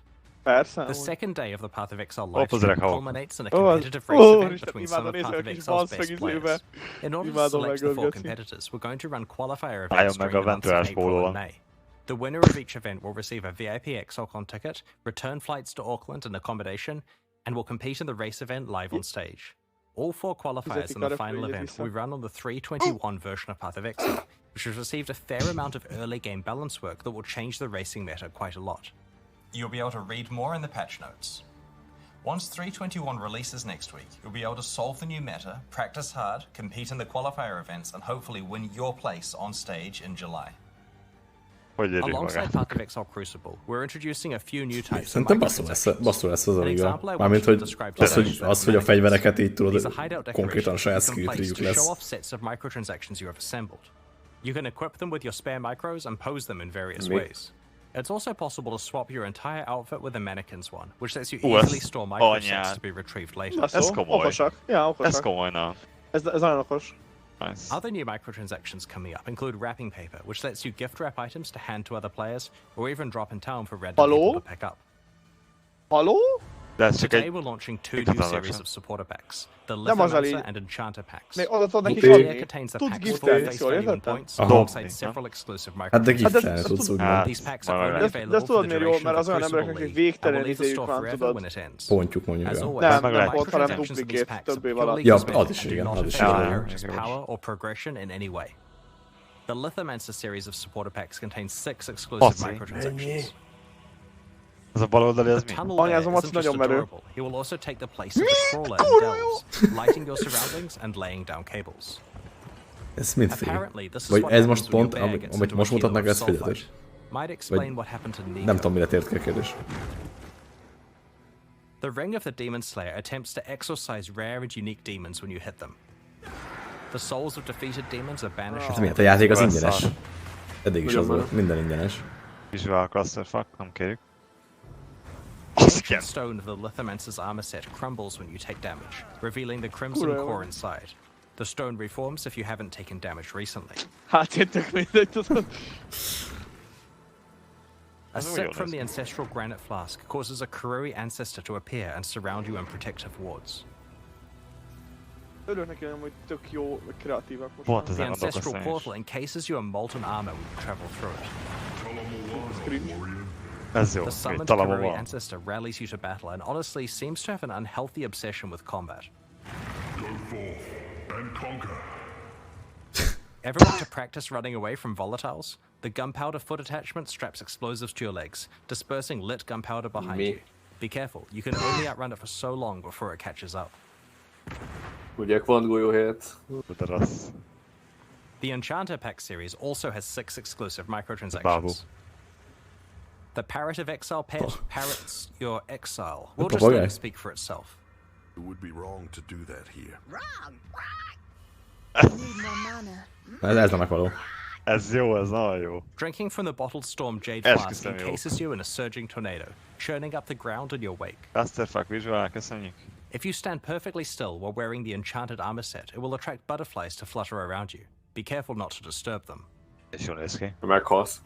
Persze. The amúgy. second day of the Path of Exile Ó, live pozerek, stream ha culminates in a Ó, competitive race event Isten, between some imádom of Path nézni of a kis Exile's basszeg best izébe. players. In order to Imádom select the four megölgetni. competitors, we're going to run qualifier Álljon events meg during a the months of Venturás April pólóval. and May. The winner of each event will receive a VIP ExileCon ticket, return flights to Auckland and accommodation, and will compete in the race event live on stage. All four qualifiers in the final event will run on the 3.21 version of Path of Exile, which has received a fair amount of early game balance work that will change the racing meta quite a lot. You'll be able to read more in the patch notes. Once 3.21 releases next week, you'll be able to solve the new meta, practice hard, compete in the qualifier events, and hopefully win your place on stage in July. Hogy érjük Alongside magát? Path of Exile Crucible, we're introducing a few new types of Szerintem basszú lesz az a An liga. example I Mármint, wanted to hogy describe today az, hogy a fegyvereket így These tudod, are hideout konkrétan decorations saját you can skill place treejuk to show lesz. off sets of microtransactions you have assembled. You can equip them with your spare micros and pose them in various Mi? ways. It's also possible to swap your entire outfit with a mannequin's one, which lets you Ú, ez easily store microsets anyád. to be retrieved later. Na Ez szó, komoly. okosak. Ja, Ez okosak. komoly, na. Ez nagyon okos. Nice. Other new microtransactions coming up include wrapping paper, which lets you gift wrap items to hand to other players, or even drop in town for random people to pick up. Haló? De ez csak Today egy... we're launching two Itt new az series action. of supporter packs, the Nem az Lithomancer elég. and Enchanter packs. Még oda tudod neki Each tier adni. contains a Tudsz pack with giftelni, face jól value and értettem? points, Aha. alongside several exclusive Hát de microtransactions. giftelni ezt tudsz tud- úgymond. These packs Majd are only meg. De available ezt for tudod the miért jó, duration mert of az the olyan Crucible embereknek, hogy League, and végtelen will leave the idejük store van, forever tudod. when it ends. Pontjuk mondjuk. As Ja. always, Nem, meg the nem lehet. pont, hanem microtransactions in these duplikét packs are több év purely alatt. Ja, cosmetic az is and do igen, not az is affect igen. the Ja, character's igen. power or progression in any way. The Lithomancer series of supporter packs contains 6 exclusive Basszi. microtransactions. Az a bal oldali, The ez mi? tunnel there Anyázom, isn't azt just nagyon merő. adorable. He will also take the place of the crawler in delves, lighting your surroundings and laying down cables. Ez mind fél. Apparently, this is Vagy what ez happens most when pont, your bear gets amit into most a mutatnak, kilo of ez sulfite. fizetés. Might explain what happened to Nico. Nem tudom, mire tért ki a kérdés. The Ring of the Demon Slayer attempts to exorcise rare and unique demons when you hit them. The souls of defeated demons are banished. Hát miért? A játék az Persze. ingyenes. Eddig is az Ugyan volt, minden ingyenes. Visual clusterfuck, nem kérjük. The Az ancient igen. stone of the Lithomancer's armor set crumbles when you take damage, revealing the crimson Kurva jó. core inside. The stone reforms if you haven't taken damage recently. Hát én tök mindegy, tudod. A That's what sip you're from the listening. ancestral granite flask causes a Kurui ancestor to appear and surround you in protective wards. Örülök neki, hogy tök jó, vagy kreatívak most. Pont már. The ezen ancestral gondolkoztam is. portal encases you in molten armor when you travel through it. Ez jó, The egy summoned talama Kurui van. ancestor rallies you to battle and honestly seems to have an unhealthy obsession with combat. Go forth and conquer. Ever want to practice running away from volatiles? The gunpowder foot attachment straps explosives to your legs, dispersing lit gunpowder behind Me. you. Be careful, you can only outrun it for so long before it catches up. Ugye kvant golyóhelyet. De rossz. The Enchanter Pack series also has 6 exclusive Babu. microtransactions. The Parrot of Exile pet parrots your exile. We'll just papagay. let it speak for itself. It would be wrong to do that here. Need more mana. Ez nem való. Ez jó, ez nagyon jó. Drinking from the bottled storm jade Esküszöm, flask jó. encases you in a surging tornado, churning up the ground in your wake. Clusterfuck, visual, köszönjük. If you stand perfectly still while wearing the enchanted armor set, it will attract butterflies to flutter around you. Be careful not to disturb them. És jól néz ki. Meghalsz.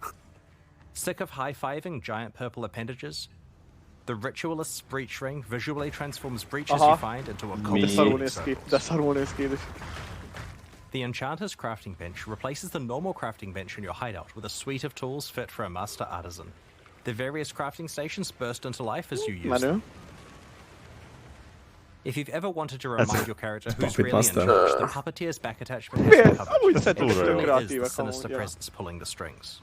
Sick of high-fiving giant purple appendages? The Ritualist's Breach Ring visually transforms breaches Aha. you find into a De cold szarul néz ki, de szarul néz ki. The Enchanter's crafting bench replaces the normal crafting bench in your hideout with a suite of tools fit for a master artisan. The various crafting stations burst into life as you use them. Menő. If you've ever wanted to remind your character who's Puppet really in Master. charge, the Puppeteer's back attachment has you covered. Amúgy It szerintem túlra tök jó. really is the kreatívak sinister amúgy, ja. presence pulling the strings.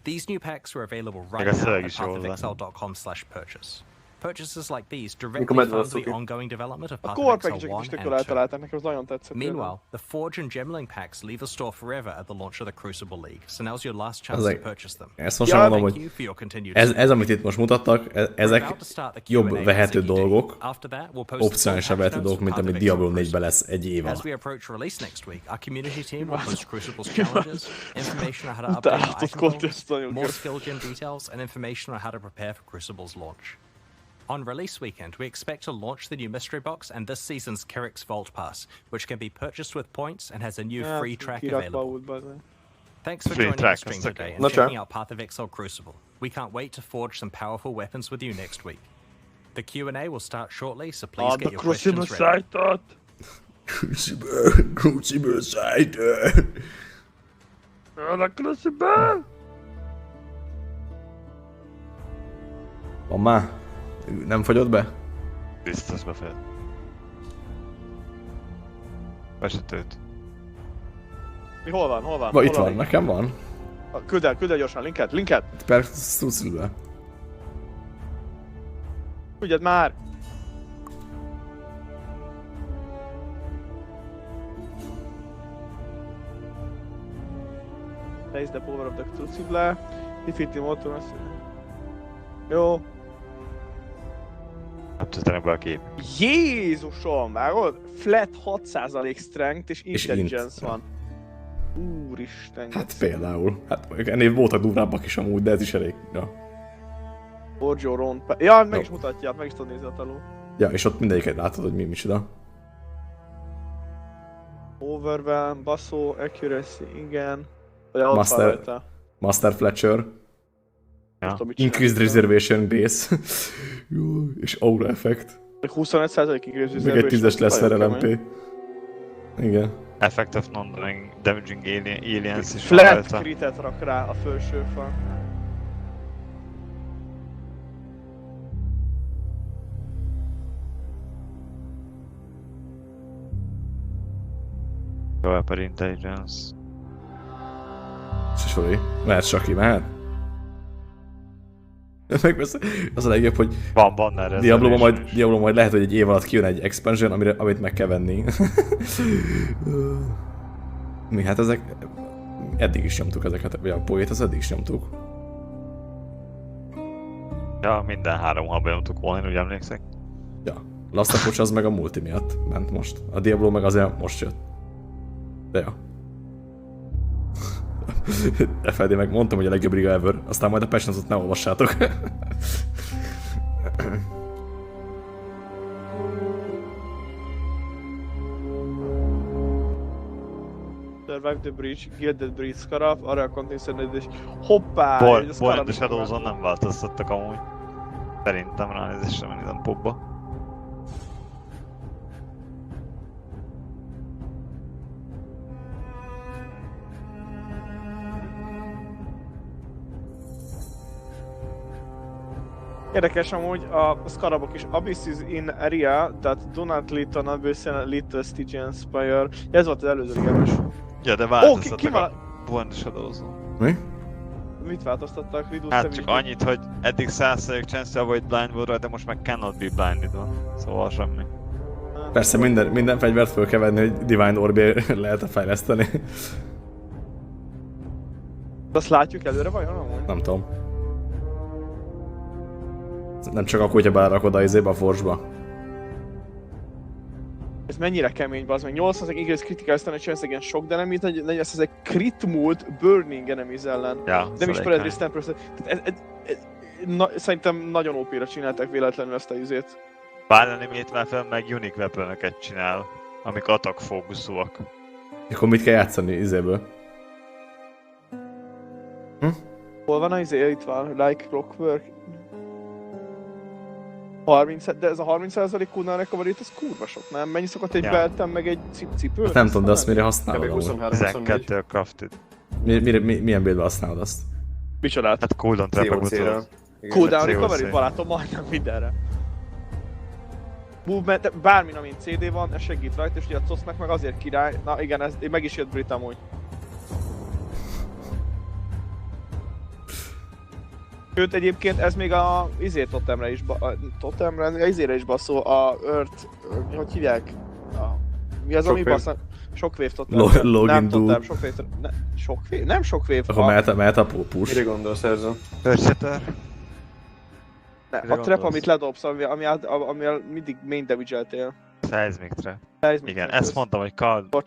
These new packs are available right Meg a now szöveg at is jó hozzá. pathofexile.com/purchase. Purchases like these Mikor directly fund medvelasztok the ki? ongoing development of A Path core of Exile package 1 is tök and jól 2. eltalálták, nekem az nagyon tetszett. Meanwhile, the Forge and Gemling packs leave the store forever at the launch of the Crucible League, so now's your last chance to Ezek- purchase them. Ezt most Ja, nem mondom, Thank hogy you for your continued ez amit itt most mutattak, We're ezek about to start the jobb Q&A vehető with CKD. dolgok, After that, we'll post the opcionálisan full vehető patch dolgok, mint notes amit for Path of Diablo Exile 4-ben lesz egy év As alatt. we approach release next week, our community team will post Crucible's challenges, information on how to update Tehát, your ott item content builds, nagyon more jó. skill gen details, and information on how to prepare for Crucible's launch. On release weekend, we expect to launch the new mystery box and this season's Kerrick's Vault Pass, which can be purchased with points and has a new free track Kirakva available. út, bazd. Thanks for Free joining track, the stream that's okay. today and No checking chat. out Path of Exile Crucible. We can't wait to forge some powerful weapons with you next week. The Q&A will start shortly, so please Add get the your Crucible questions ready. site-ot! Crucible site. Add the Crucible! Van már? Nem fagyott be? Biztos befejed. Vezetőt. Mi, hol van, hol van? Itt Hol van, nekem van. Küld el gyorsan, linket! Per Crucible. Küldjed már! Raise the power of the Crucible. Defeat the motor. Jó. Nem töltenek be a kép. Jézusom, vágod? Flat 6% strength és És intelligence int. van. Úristen. Hát például. Hát mondjuk ennél voltak durvábbak is amúgy, de ez is elég. Ja, Orjo Ron. Ja, meg Jó. is mutatja, meg is tudod nézni a taló. ja és ott mindegyiket látod, hogy micsoda. Overwhelm, Basso, Accuracy, igen. Vagy ott van rajta. Master Fletcher. Ja. Increased Reservation Base. Jó, és Aura Effect. 25% increased reservation. Még egy 10-es lesz LMP. Igen. Effect of non-damaging aliens is Flat rajta. critet rak rá a felső fal. Weapon Intelligence. Sori, mehet Saki, mehet? Meg persze, az a legjobb, hogy Van erre. Diablo majd lehet, hogy egy év alatt kijön egy expansion, amit meg kell venni. Mi hát ezek... Eddig is nyomtuk ezeket, vagy a poét az eddig is nyomtuk. Ja, minden 3 havban nyomtuk volna, én úgy emlékszek. Ja, Last Approach az meg a multi miatt ment most. A Diablo meg azért most jött. De ja. FLD meg mondtam, hogy a legjobb liga ever, aztán majd a Passions-ot ne olvassátok. Survive the Breach, Gilded Breach Scarab, arra a Contain és hoppá! Born the Shadows-on nem változtattak amúgy. Szerintem ránézésre megnézem popba. Érdekes amúgy, a Scarabok is Abyss is in area that do not lead to Abyss and lead to Stygian Spire. Ez volt az előző ligános. Ja, de változtattak a Born the Shadows-on. Mi? Mit változtattak? Hát csak annyit, hogy eddig 100% chance avoid blind volt de most meg cannot be blinded van. Szóval semmi. Persze minden fegyvert föl kell venni, hogy Divine Orb-é lehet fejleszteni. De azt látjuk előre vajon amúgy? Nem tudom. Nem csak akkor, hogyha belerakod a izébe a Forge-ba. Ez mennyire kemény, bazd meg. 800 igaz critical stun, és igen sok, de nem így, hogy ez egy crit múlt burning enemies ellen. Ja, nem is spread resistance. Szerintem nagyon OP-ra csinálták véletlenül ezt a izét. Bár animate weapon meg unique weapon-öket csinál, amik attack fókuszúak. Akkor mit kell játszani izéből? Hol van az izé? Itt van, like clockwork. 30, de ez a 30% cooldown recovery, ez kurva sok, nem? Mennyi szokott egy belten meg egy cipő? Hát nem tudom, de azt mire használod Kb. amúgy? 12 crafted. Milyen buildben használod azt? Micsodát? Hát cooldown trapek COC-ra. Cooldown recovery, barátom, majdnem mindenre. Movement, bármin, amin CD van, ez segít rajta, és ugye a COS-nak meg azért király. Na igen, ez meg is jött Brit amúgy. Sőt, egyébként ez még a izé totemre is, a izére is baszó, a Earth, hogy hívják? Mi az, ami basszak? Shockwave totem. Nem totem, Shockwave, nem Shockwave. Akkor mehet a push. Mire gondolsz ezzel? Perseter. A trap, amit ledobsz, amivel mindig main damage-eltél. Seismic trap. Igen, trap, ezt mondtam, hogy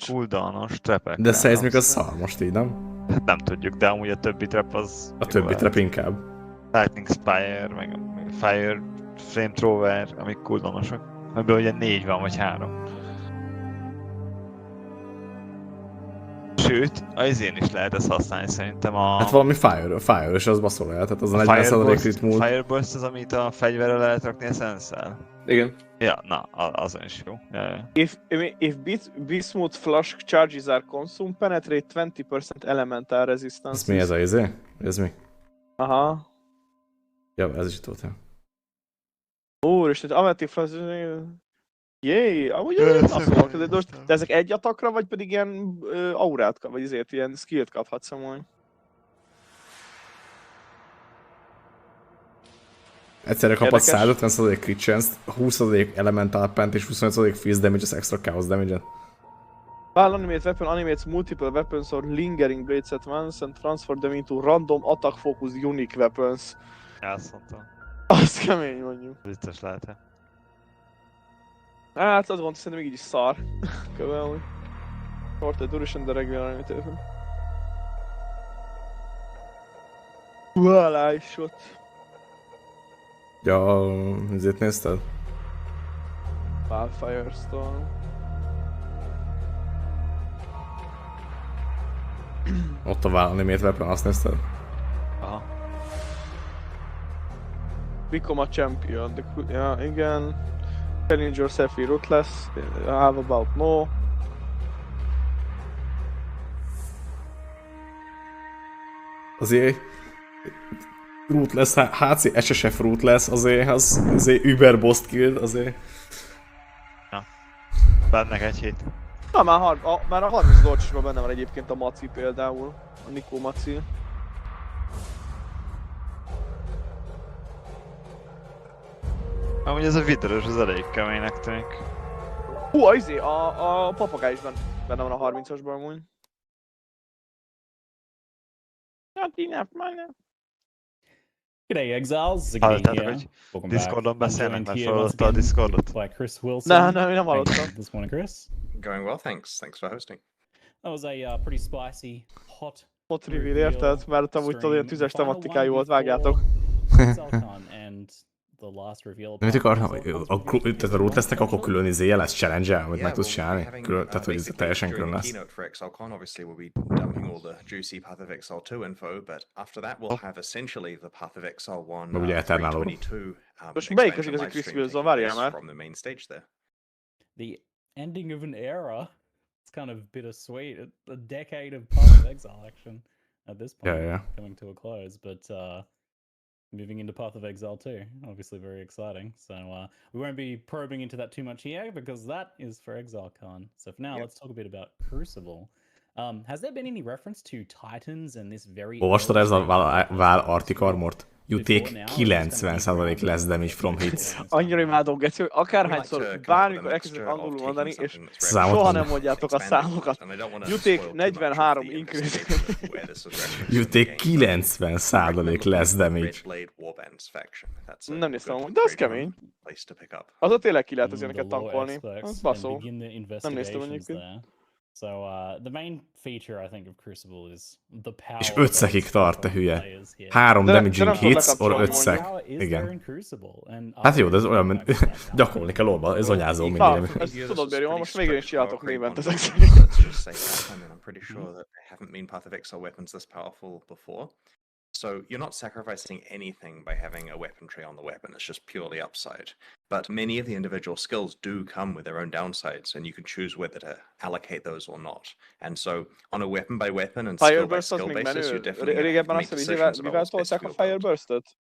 cooldownos trapek. De Seismic az szar most így, nem? Hát nem tudjuk, de amúgy a többi trap az... A többi trap inkább. Lightning Spire, meg Fire Flamethrower, amik cooldownosak. Ebből ugye 4 van, vagy 3. Sőt, az izén is lehet ezt használni szerintem a... Hát valami Fire, és az baszol lehet, tehát az a 40% crit múlt. Fireburst az, amit a fegyverre lehet rakni a sense-el. Igen. Ja, na, azon is jó. Ja. If Bismuth flash charges are consumed, penetrate 20% elemental resistance. Ez mi ez a izé? Ez mi? Aha. Ja, ez is itt volt, ja. Úristen, Ameti flash... Jéj, amúgy azt de ezek egy atakra, vagy pedig ilyen aurát kap, vagy ezért ilyen skillt kaphatsz amúgy? Egyszerre kaphatsz 150% crit chance-t, 20% elemental pent és 25% fizz damage, az extra chaos damage-et. While animate weapon animates multiple weapons or lingering blades at once and transfer them into random attack focused unique weapons. Azt mondtam. Az kemény mondjuk. Biztos lehet-e? Hát azt gondolom, szerintem még így is szar. Köve amúgy. Shorted duration, de regular animate weapon. Voilà, is shot. Ja, ezért nézted? Wildfire Storm. Ott a Animate Weapon, azt nézted? Aha. Become a champion. Ja, igen. Challenge yourself in ruthless. How about no? Azért Rootless, HC SSF Rootless, azért Uber Boss Kill, azért. Na. Bennek egy hét. Na, már a 30 dolcsisban benne van egyébként a Maci például. A Nikó Maci. Amúgy ez a vidrös az elég keménynek tűnik. A papagáj is benne van a 30-asban amúgy. Not enough money. G'day Exiles, Ziggy here. Hogy Welcome Discordon back. beszélnek, I'm mert joined here once feladatta a again Discordot. by Chris Wilson. Nem, nem Thank hallottam. you this morning, Chris. Going well, thanks. Thanks for hosting. That was a pretty spicy, hot Hot reveal, érted? Mert amúgy tudod, ilyen tüzes tematikájú volt, vágjátok. Exile and the last reveal. Mit akartam? Tehát a Rootlessnek akkor külön izéje lesz challenge amit meg tudsz csinálni? Tehát, hogy ez teljesen külön lesz. For ExileCon, obviously we'll be dumping all the juicy Path of Exile 2 info, but after that we'll have essentially the Path of Exile 1 Meg ugye Eternáló. 322 Most melyik az igazi Chris Wilson? Várjál már. from the main stage there. The ending of an era. It's kind of bittersweet. A decade of Path of Exile action at this point, coming to a close, but moving into Path of Exile 2, obviously very exciting. So we won't be probing into that too much here because that is for ExileCon. So for now, let's talk a bit about Crucible. Has there been any reference to Titans and this very... Olvastad ez a Val Arctic Armort? You take 90% less damage from hits. Annyira imádom, Geci, hogy akárhányszor, bármikor elkezdek angolul mondani, és soha nem mondjátok a számokat. You take 43 increase. You take 90% less damage. Nem néztem amúgy, de az kemény. Az a tényleg ki lehet az ilyeneket tankolni. Az baszó. Nem néztem egyébként. So the main feature I think of Crucible is the power. És 5 szekig tart, te hülye. 3 damaging hits, or 5 szek. Igen. Hát jó, de ez olyan, mint gyakorolni kell lolba, ez anyázó mindig. Ezt tudod, Béri, most végre is csináltok névent ezek szerint. I'm pretty sure that there haven't been Path of Exile weapons this powerful before. So you're not sacrificing anything by having a weapon tree on the weapon, it's just purely upside. But many of the individual skills do come with their own downsides, and you can choose whether to allocate those or not. And so on a weapon by weapon and skill by skill basis, you definitely have to make decisions about what's best for your build. Fireburstot?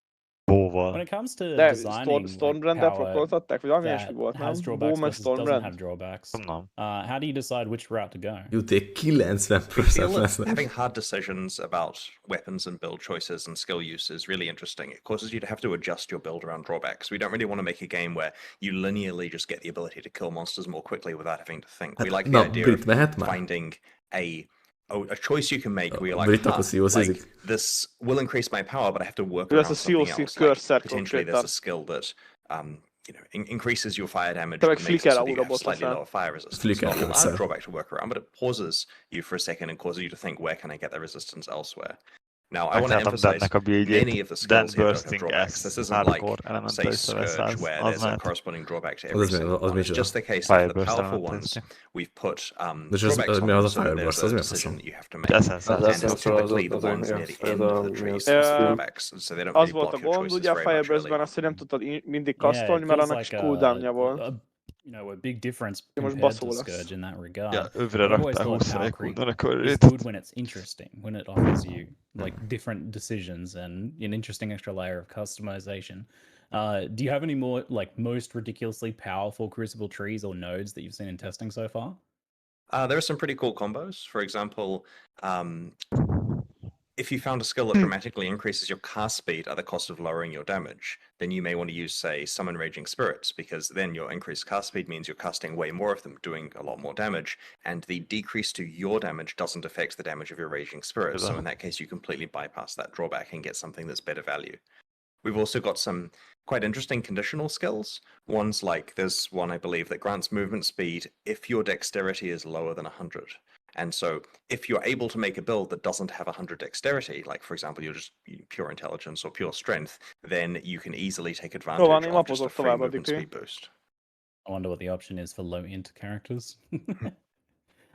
When it comes to designing Stormbrand-del prokoltatták, vagy valami ilyesmi volt, nem? Boom meg Stormbrand. Have drawbacks. How do you decide which route to go? You take 90% less. Having hard decisions about weapons and build choices and skill use is really interesting. It causes you to have to adjust your build around drawbacks. We don't really want to make a game where you linearly just get the ability to kill monsters more quickly without having to think. We like the idea of finding a choice you can make where you're like, this will increase my power, but I have to work around something else. Like, potentially there's a skill that increases your fire damage, but makes it so that you have slightly lower fire resistance. Not a large drawback to work around, but it pauses you for a second and causes you to think, where can I get the resistance elsewhere? Now, I want to emphasize many of the skills here don't have drawbacks. This isn't like, say, Scourge, where there's a corresponding drawback to every single one. It's just the case that for the powerful ones, we've put drawbacks on them, so there's a decision that you have to make. And it's typically the ones near the end of the trees that have drawbacks, so they don't really block your choices ugye a very much Fireburst-ben azt, hogy nem tudtad mindig kasztolni, mert annak is cooldownja volt. You know, a big difference most compared to baszó Scourge in that regard. Ja, I've övre always raktál thought 20 Power Creep sekundon is good when it's interesting, when it offers you like different decisions and an interesting extra layer of customization. Do you have any more like most ridiculously powerful Crucible trees or nodes that you've seen in testing so far? There are some pretty cool combos. For example, if you found a skill that dramatically increases your cast speed at the cost of lowering your damage, then you may want to use, say, Summon Raging Spirits, because then your increased cast speed means you're casting way more of them, doing a lot more damage, and the decrease to your damage doesn't affect the damage of your Raging Spirits, so in that case you completely bypass that drawback and get something that's better value. We've also got some quite interesting conditional skills. One's like, there's one I believe that grants movement speed if your dexterity is lower than 100. And so if you're able to make a build that doesn't have 100 dexterity, like for example, you're just pure intelligence or pure strength, then you can easily take advantage of just a free movement speed boost. I wonder what the option is for low int characters.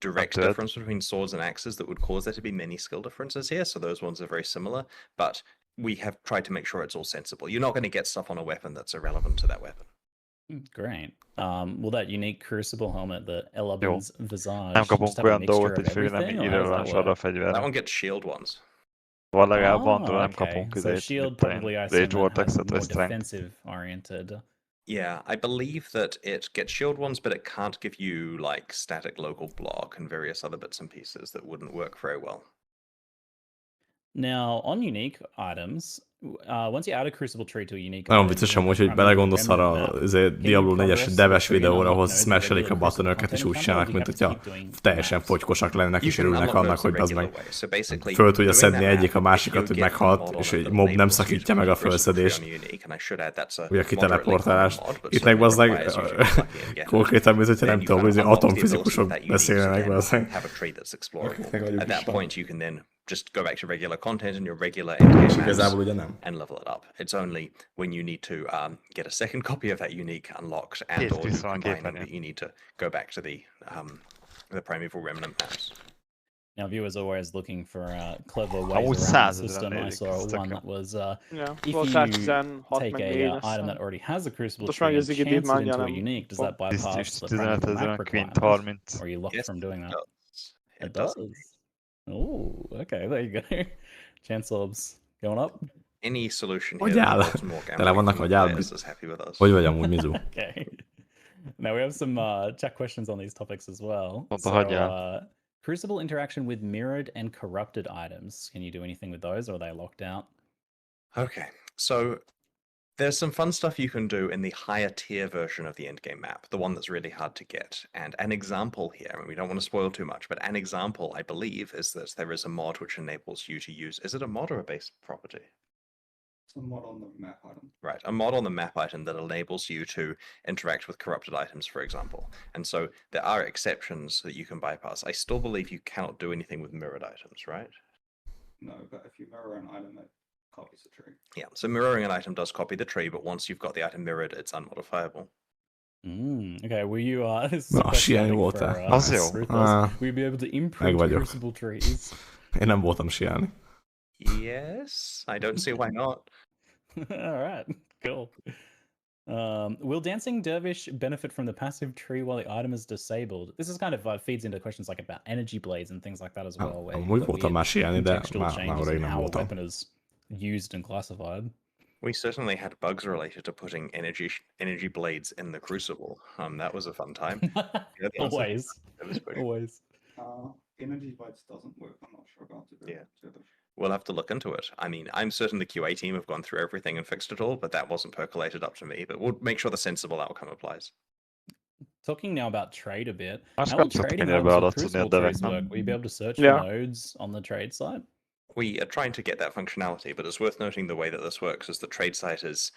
direct difference between swords and axes that would cause there to be many skill differences here, so those ones are very similar, but we have tried to make sure it's all sensible. You're not going to get stuff on a weapon that's irrelevant to that weapon. Great. Well, that unique Crucible helmet, the Elabin's Visage, Nem kapunk just have a olyan mixture dolgot, of hogy fő nem everything, or how does that irreleváns arra a work? fegyverre. That one gets shield ones. Vagy legalább van, nem okay. kapunk So shield probably I Rage assume that Vortex-et has vagy more Strength. defensive oriented. Yeah, I believe that it gets shield ones, but it can't give you like static local block and various other bits and pieces that wouldn't work very well. Now, on unique items, once you add a Crucible tree to a unique Nagyon item vicces in amúgy, the hogy primeval belegondolsz remnant arra map, az can you Diablo 4-es progress the deves tree and videóra, unlock ahol nodes in smashelik a regular Crucible buttonöket, és content úgy encounter, or csinálnak, do you mint have to hogyha keep doing teljesen maps? fogykosak lennének, You és can örülnek unlock annak, nodes in hogy bazd regular meg ways. So basically, föl tudja doing szedni that egyik a map, if másikat, you hogy get a meghalt, mod on és it egy that mob nem enables you szakítja to meg put a a Crucible tree fölszedést, on unique, and I should add that's a ugye a moderately common kiteleportálást. mod, but Itt meg certainly bazd meg requires you to get lucky and get it. konkrétan, mint hogyha Then nem you tudom, kind hogy of unlock the ability atomfizikusok of that unique to beszélnek, then bazd meg. have a tree that's explorable. Meg vagyok At that is point, you can then just go back to regular content and your regular endgame És maps igazából ugye nem. and level it up. It's only when you need to get a second copy of that unique unlocked and Két or do vissza van combining képernyőn. that you need to go back to the primeval remnant maps. Now, viewers are always looking for clever ways Amúgy around the 100-en system. I nézik, saw ez tök one jó. that was if volt you 116 take meg a 4 item that already has a Crucible Most tree meg and az Iggy chance it Diamond into a nem unique, does that fog. bypass Biztos the primeval 15 map ezer, Quint requirement? 30. Or are you locked Yes, from doing that? it does. Oh, okay, there you go. Chance orbs going up. Any solution Hogy here that áll? involves more Tele gambling vannak, from hogy the áll? players is happy with us. Hogy vagy amúgy, Mizu? Okay. Now we have some chat questions on these topics as well. What the So, hell? Crucible interaction with mirrored and corrupted items. Can you do anything with those, or are they locked out? Okay, so there's some fun stuff you can do in the higher tier version of the endgame map, the one that's really hard to get. And an example here, and we don't want to spoil too much, but an example, I believe, is that there is a mod which enables you to use, is it a mod or a base property? It's a mod on the map item. Right, a mod on the map item that enables you to interact with corrupted items, for example. And so there are exceptions that you can bypass. I still believe you cannot do anything with mirrored items, right? No, but if you mirror an item, it copies the tree. Yeah, so mirroring an item does copy the tree, but once you've got the item mirrored, it's unmodifiable. Okay, will you this is a Na, question, I sielni think, voltál. for, Az jó. Ruthos. Will you be able to imprint vagyok. Crucible trees? Én nem voltam siálni. Yes, I don't see why not. All right, cool. Will Dancing Dervish benefit from the passive tree while the item is disabled? This is kind of feeds into questions like about energy blades and things like that as well. Where Amúgy voltam már siálni, de már changes rég in nem how a voltam. weapon is used and classified. We certainly had bugs related to putting energy blades in the Crucible. That was a fun time. Yeah, the answer- Always, that was pretty- always. Energy Bites doesn't work. I'm not sure about it. Yeah. We'll have to look into it. I mean, I'm certain the QA team have gone through everything and fixed it all, but that wasn't percolated up to me. But we'll make sure the sensible outcome applies. Talking now about trade a bit. Azt How will kaptam trading tényleg items with beadatni a Crucible trees deveknek. work? Will you be able to search Yeah. for nodes on the trade site? We are trying to get that functionality, but it's worth noting the way that this works is the trade site is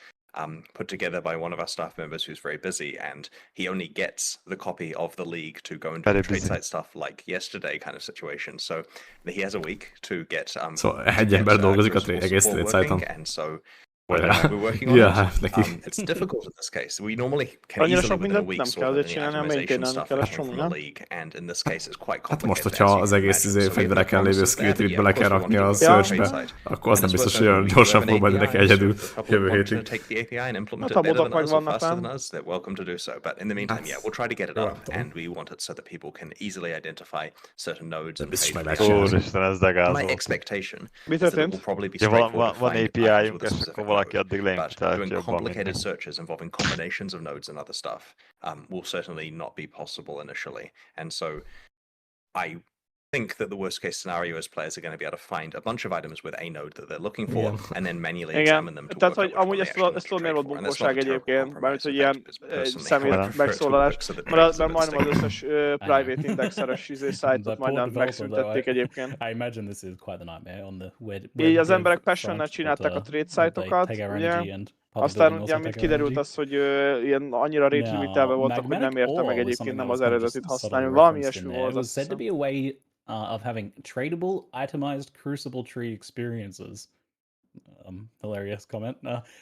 put together by one of our staff members who's very busy, and he only gets the copy of the league to go and do Very the trade busy. site stuff like yesterday kind of situation. So he has a week to get Szóval to egy get, ember dolgozik a Crucible egész support trade working, site-on. and so Yeah. we're working on Yeah, it. neki. It's difficult in this case. We normally can Annyira easily sok within a mindent week nem sort kell out azért any csinálni, itemization maintainálni stuff kell, ez coming csomó, from the nem? league, and in this case it's quite Hát most, complicated. as hogyha you az can egész imagine. So we have no fegyvereken lévő promises there, skilltrit but bele yeah, kell of course we rakni a want to do it on the searchbe, trade site. akkor azt And nem it's biztos, worth hogy olyan noting we do gyorsan have fog an menni API, neki so egyedül if a couple jövő want to hétig. take the API and implement Hát it better than tabodok us or megvannak faster ám. than us, they're welcome to do so. But in the meantime, yeah, we'll try to get it Jó, up, nem tudom. and we want it so that people can easily identify certain nodes De and biztos pay meg for lehet the csinálni. items. Úristen, ez My degázolt. expectation Mi is that it will történt? probably be Ja, van straightforward to find items API-unk, with a és specific akkor valaki node. addig But leimputálja doing jobban complicated mindig. searches involving combinations of nodes and other stuff will certainly not be possible initially. And so I think that the worst case scenario is players are going to be able to find a bunch of items with a node that they're looking for, Igen. and then manually Igen, examine them to tehát work out hogy which amúgy one they ezt actually want ezt to tudod, miért trade volt for. And that's bunkóság not a terrible egyébként, compromise. mármint, hogy In ilyen fact, it's personally szemét how I prefer to megszólalás, work, so that it mert makes it a mert bit majdnem az stickier. összes private indexeres szájtot The poor majdnem developer, though, megszüntették egyébként. I imagine this is quite the nightmare on the web Így az dev emberek front, passionnel but, csinálták a trade they site-okat, take our ugye? energy and part of Aztán building ugye, also mint take our kiderült energy. az, hogy ilyen annyira rate limitelve Now, voltak, hogy nem magnetic érte meg ore was egyébként something nem that az was kind of eredetit just használni. subtly Valami referenced in ilyesmi there. It volt, was azt said to hiszem. be a way of having tradable, itemized crucible tree experiences. Hilarious comment.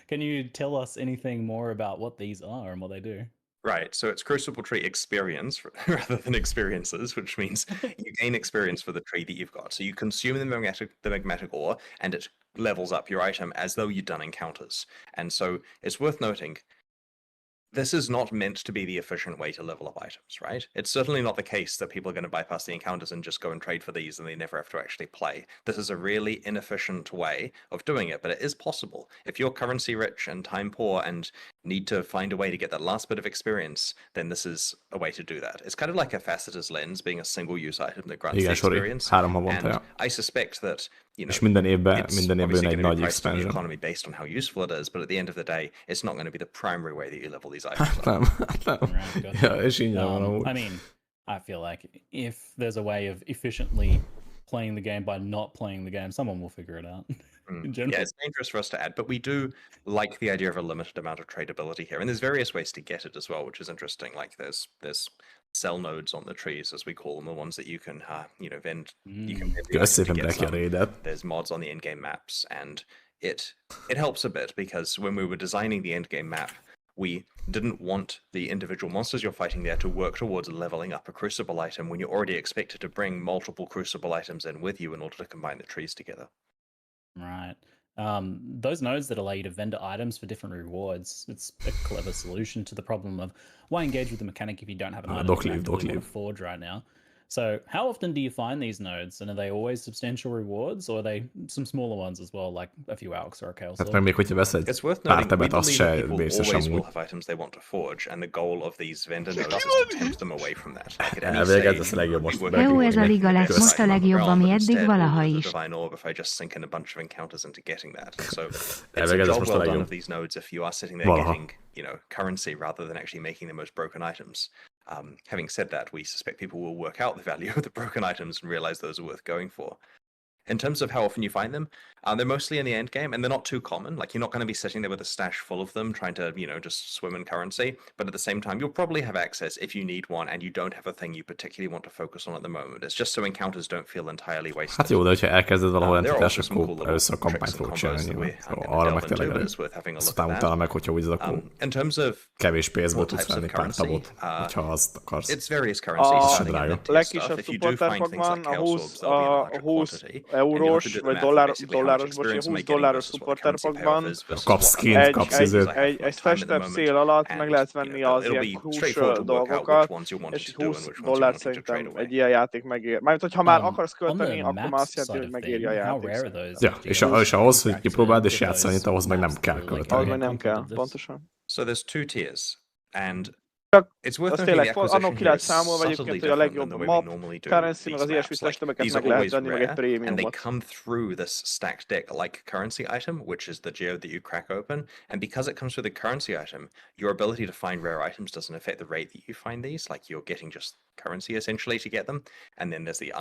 Can you tell us anything more about what these are and what they do? Right, so it's Crucible Tree experience rather than experiences, which means you gain experience for the tree that you've got. So you consume the magmatic ore, and it levels up your item as though you'd done encounters. And so it's worth noting, this is not meant to be the efficient way to level up items, right? It's certainly not the case that people are going to bypass the encounters and just go and trade for these and they never have to actually play. This is a really inefficient way of doing it, but it is possible. If you're currency rich and time poor and need to find a way to get that last bit of experience, then this is a way to do that. It's kind of like a faceter's lens being a single-use item that grants the experience. 3 havonta, and ja. I suspect that, you know, És minden évben it's jön obviously egy going to be nagy priced on the expansion. economy based on how useful it is, but at the end of the day, it's not going to be the primary way that you level these items up. Nem. Ja, és ingyen van amúgy. I mean, I feel like if there's a way of efficiently playing the game by not playing the game, someone will figure it out. Yeah, it's dangerous for us to add, but we do like the idea of a limited amount of tradability here, and there's various ways to get it as well, which is interesting. Like there's cell nodes on the trees, as we call them, the ones that you can you know, vend. You can vend the items to get some. There's mods on the end game maps, and it helps a bit because when we were designing the end game map, we didn't want the individual monsters you're fighting there to work towards leveling up a crucible item when you're already expected to bring multiple crucible items in with you in order to combine the trees together. Right. Those nodes that allow you to vendor items for different rewards, it's a clever solution to the problem of why engage with the mechanic if you don't have an item you actively want to forge right now. So how often do you find these nodes, and are they always substantial rewards, or are they some smaller ones as well, like a few alks or a chaos? Hát meg még hogyha vesz egy pár tebet, az se vészes always amúgy. will have items they want to forge, and the goal of these vendor nodes is to tempt them away from that. Like Elvileg ez a legjobb most. Jó, ez a liga lett most a legjobb, ami eddig valaha is. Divine orb if I just sink in a bunch of encounters into getting that. And so it's a Elvileg ez job most a well done legjobb. of these nodes if you are sitting there Valaha. getting, you know, currency rather than actually making the most broken items. Having said that, we suspect people will work out the value of the broken items and realize those are worth going for. In terms of how often you find them, they're mostly in the end game, and they're not too common. Like, you're not going to be sitting there with a stash full of them trying to, you know, just swim in currency. But at the same time, you'll probably have access if you need one and you don't have a thing you particularly want to focus on at the moment. It's just so encounters don't feel entirely wasted. Hát jó, de hogyha elkezded valahol entitás, akkor először a kampányt fogok csinálni. Arra meg tényleg aztán utána meg, hogyha úgy akkor kevés pénzből tudsz venni pár tabot, hogyha azt akarsz. It's various currencies. A legkisebb supporter fogban a 20 eurós vagy dolláros, bocs, 20 dolláros supporter pakban kapsz skint, kapsz izőt. egy festebb szél alatt meg lehet venni az ilyen crucial dolgokat, és 20 dollár szerintem egy ilyen játék megér. Mármint, hogyha már akarsz költeni, akkor már azt jelenti, hogy megéri a játék. Ja, és ahhoz, hogy kipróbáld és játszani, ahhoz meg nem kell költeni. Ahhoz meg nem kell, pontosan. So there's two tiers, and it's worth az noting tényleg, the acquisition annak ki lehet számolva egyébként, hogy a legjobb map, currency, meg az ilyesmi testebeket meg lehet venni, meg egy prémiumot. And they come through this stacked deck like currency item, which is the geo that you crack open, and because it comes through the currency item, your ability to find rare items doesn't affect the rate that you find these. Like, you're getting just currency essentially to get them, and then there's the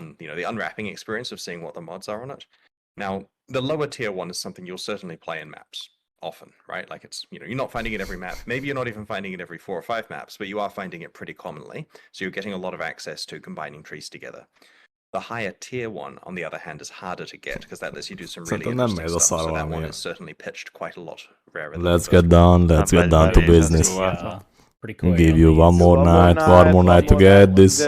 unwrapping experience of seeing what the mods are on it. Now, the lower tier one is something you'll certainly play in maps often, right? Like, it's, you know, you're not finding it every map. Maybe you're not even finding it every 4 or 5 maps, but you are finding it pretty commonly. So you're getting a lot of access to combining trees together. The higher tier one, on the other hand, is harder to get because that lets you do some really interesting stuff. So that one is certainly pitched quite a lot rarer. Let's get down to business. Give you one more night to get this.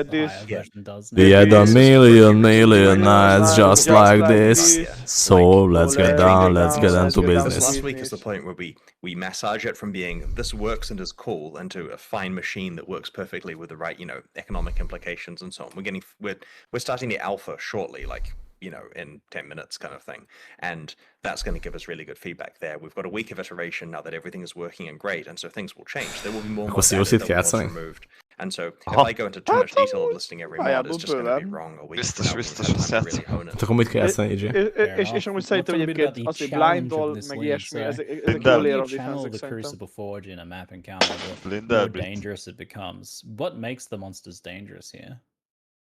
We had a million nights just like this. So let's get down to business. Last week is the point where we massage it from being this works and is cool into a fine machine that works perfectly with the right, you know, economic implications and so on. We're starting the alpha shortly, like, you know, in 10 minutes kind of thing. And that's going to give us really good feedback there. We've got a week of iteration now that everything is working and great, and so things will change. There will be more mods removed. And so if I go into too much detail of listing every mod, it's just going to be wrong a week from now. Really hone it. Akkor mit kell játszani, AJ? És amúgy szerintem egyébként az, hogy blindol, meg ilyesmi, ezek jól ér a defense-ek szerintem. Crucible Forge in a map encounter, the more dangerous it becomes. What makes the monsters dangerous here?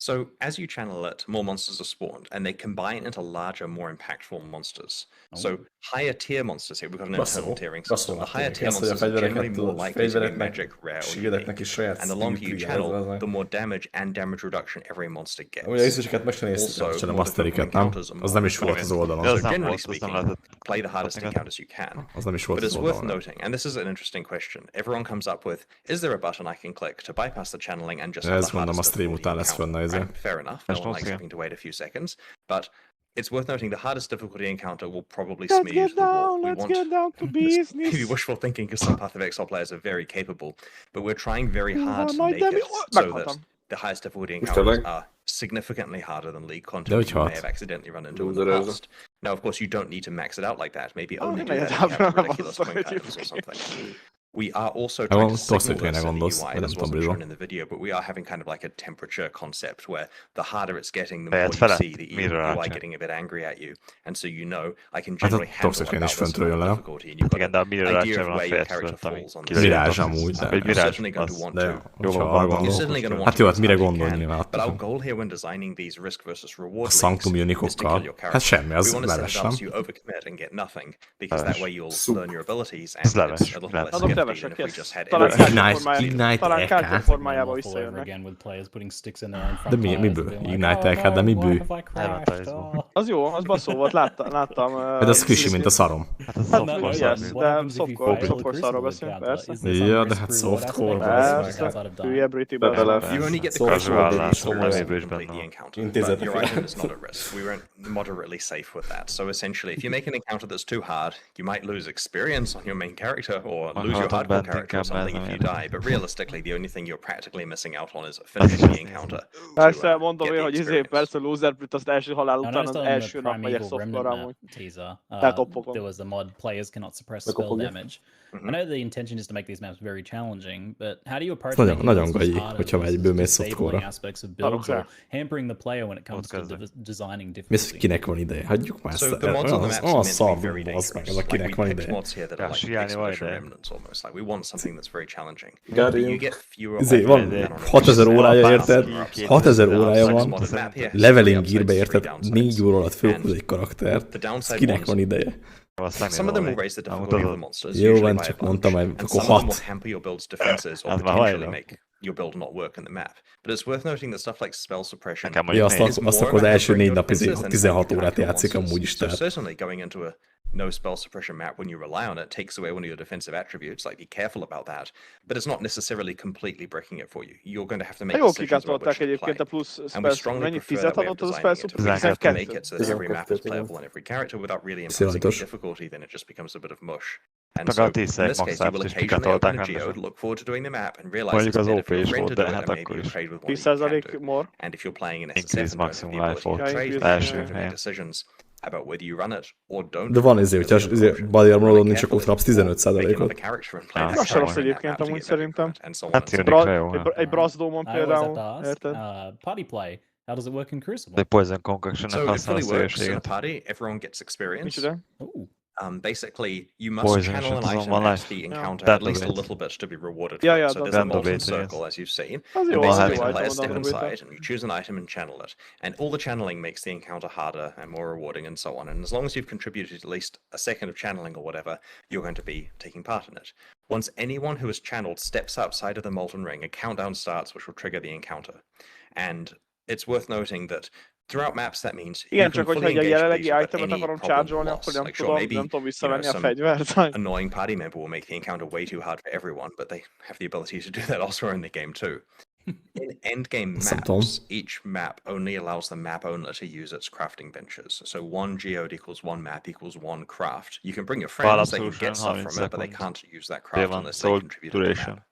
So as you channel it, more monsters are spawned, and they combine into larger, more impactful monsters. So higher tier monsters here, we've got an internal tiering system. The higher tier monsters are generally more likely to be magic, rare, or unique. And the longer you channel, the more damage and damage reduction every monster gets. Also, more difficult encounters are more So generally speaking, play the hardest encounters you can. But it's worth noting, and this is an interesting question, everyone comes up with, is there a button I can click to bypass the channeling and just have the hardest difficulty encounter? Right, fair enough, no one likes having to wait a few seconds, but it's worth noting the hardest difficulty encounter will probably smear you to the wall. Let's get down to business. Maybe wishful thinking because some Path of Exile players are very capable, but we're trying very hard to make it so that the highest difficulty encounters are significantly harder than League content you may have accidentally run into in the past. Now, of course, you don't need to max it out like that. Maybe only do that if you have ridiculous point items or something. We are also trying to signal this in the gondolsz, UI. vagy nem This tudom, wasn't Brizó. shown in the video, but we are having kind of like a temperature concept where the harder it's getting, the more you see the UI getting a bit angry at you. And so you know, I can generally handle about this amount of difficulty, and you've got an idea of where your character falls on the Mirázs amúgy, de... You're certainly going to want to. You're certainly going to want Hát to jó, hát mire as hard as you gondol can. nyilván? But our goal here when designing these risk versus reward A Sanctum Unikokkal? Hát semmi, az we want to set it levessem. up so you overcommit and get nothing, because that way you'll learn your abilities and leves, it's a little less Azok hefty than levesek, if we yes. just had Talán Ignite talán EK. kártya formájában visszajönnek. Again with players putting sticks in their own De front tires miből? and being like, Ignite EK, "Oh, de no, miből? why have I crashed? Oh." Az jó, az baszó volt, láttam. De az squishy, mint a szarom. Hát yes, de softcore szarról beszélünk, persze. Ja, de hát softcore Persze, hülyebb Britiben. You only get the Casual critical állás, to semmi complete the encounter, Intézet. but your item is not at risk. We weren't moderately safe with that. So essentially, if you make an encounter that's too hard, you might lose experience on your main character or lose your hardcore character or something if you die. But realistically, the only thing you're practically missing out on is finishing the encounter. Persze, mondom én, hogy persze loser Brit az első halál után az első nap megyek softcore amúgy. There was a mod, players cannot suppress spell damage. I know the intention is to make these maps very challenging, but how do you approach making nagyon those gagyi, harder hogyha versus egyből mész disabling softcore-ra. aspects of builds or hampering the player when it comes to designing difficulty? Kinek van ideje? Hagyjuk már So ezt. the mods on the maps are Olyan meant to be szar very az meg, dangerous. ez a Like kinek we van picked ideje. mods here that are like expedition remnants almost. Like we want something that's very challenging. You get fewer Van 6000 órája érted? 6000 órája van. Leveling gearbe érted? 4 óra alatt fölhúz egy karaktert. Ez kinek van ideje? Some of them will raise the difficulty of the monsters. Jó, usually van, by a csak bunch, mondtam, hogy and akkor some of them 6. will hamper your build's defenses or potentially make your build not work in the map. But it's worth noting that stuff like spell suppression Ja, azt akkor az első 4 nap defenses than 16 órát actual játszik monsters. amúgy is, So tehát. certainly going into a no spell suppression map when you rely on it takes away one of your defensive attributes, like be careful about that. But it's not necessarily completely breaking it for you. You're going to have to make Jó decisions about which kikatolták to egyébként a play. plusz And we spell, strongly mennyit prefer 10 that way of adott az a spell designing it to suppression? make it so that every map is playable on every character without really imposing any difficulty, then it just becomes a bit of mush. And so, in this case, you will occasionally open a geode, look forward to doing the map, and realize instead if you're ready to do it, then maybe you trade with one you can do. And if you're playing an SS7, don't have the ability to trade, then you have to make decisions about whether you run it or don't. De van ezért, hogyha body armorod nincs, akkor trapsz 15%-ot. Az se rossz egyébként amúgy szerintem. Egy Brazdómon például, érted? Party play. How does it work in Crucible? The poison concoction So it fully works in a party, everyone gets experience. Basically, you must Poison channel an should item on at life. the encounter That at least a bit. little bit to be rewarded. Yeah, for it. yeah, So that there's a bit. molten That bit, circle, yes. as you've seen. Az And jó, basically, az the jó, players step item adom inside and you choose an item and channel it. And all the channeling makes the encounter harder and more rewarding and so on. And as long as you've contributed at least a second of channeling or whatever, you're going to be taking part in it. Once anyone who is channeled steps outside of the molten ring, a countdown starts which will trigger the encounter. And it's worth noting that throughout maps that means igen, csak hogyha egy jelenlegi itemet akarom charge-olni, akkor nem tudom visszavenni a fegyvert. Annoying party member will make the encounter way too hard for everyone, but they have the ability to do that elsewhere in the game too. In endgame maps, each map only allows the map owner to use its crafting benches. So one geode equals one map equals one craft. You can bring your friends, they can get stuff from it, but they can't use that craft unless they contribute to the map.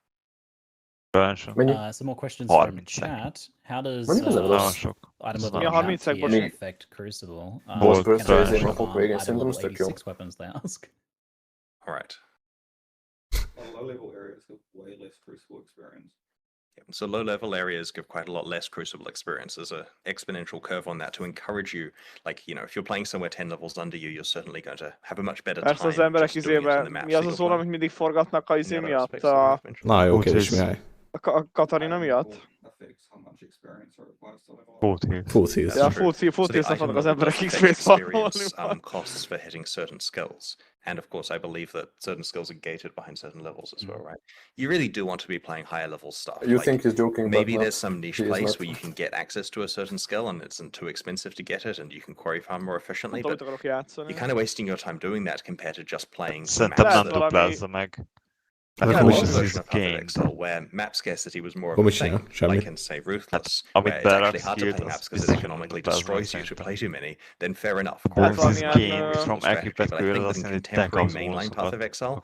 Some more questions from chat. How does item of the affect Crucible? Item 86 weapons, they ask. Alright. Low-level areas have way less Crucible experience. So low-level areas give quite a lot less Crucible experience. There's an exponential curve on that to encourage you. Like, you know, if you're playing somewhere 10 levels under you, you're certainly going to have a much better time. Persze az emberek izébe, mi az a szó, amit mindig forgatnak a izé miatt? Na jó, kérdés, mi állj? A Katarina miatt? Full heals. Ja, full heals-nak vannak az emberek XP-t farmolni. Costs for hitting certain skills. And of course, I believe that certain skills are gated behind certain levels as well, right? You really do want to be playing higher level stuff. You think he's joking? Maybe there's some niche place where you can get access to a certain skill and it's too expensive to get it and you can quarry farm more efficiently, but you're kind of wasting your time doing that compared to just playing Szerintem nem duplázza meg. Exile, where map scarcity was more of a thing, like in, say, Ruthless, where it's actually hard to play maps because it economically destroys you to play too many, then fair enough. From Equipet but I think that in contemporary mainline Path of Exile,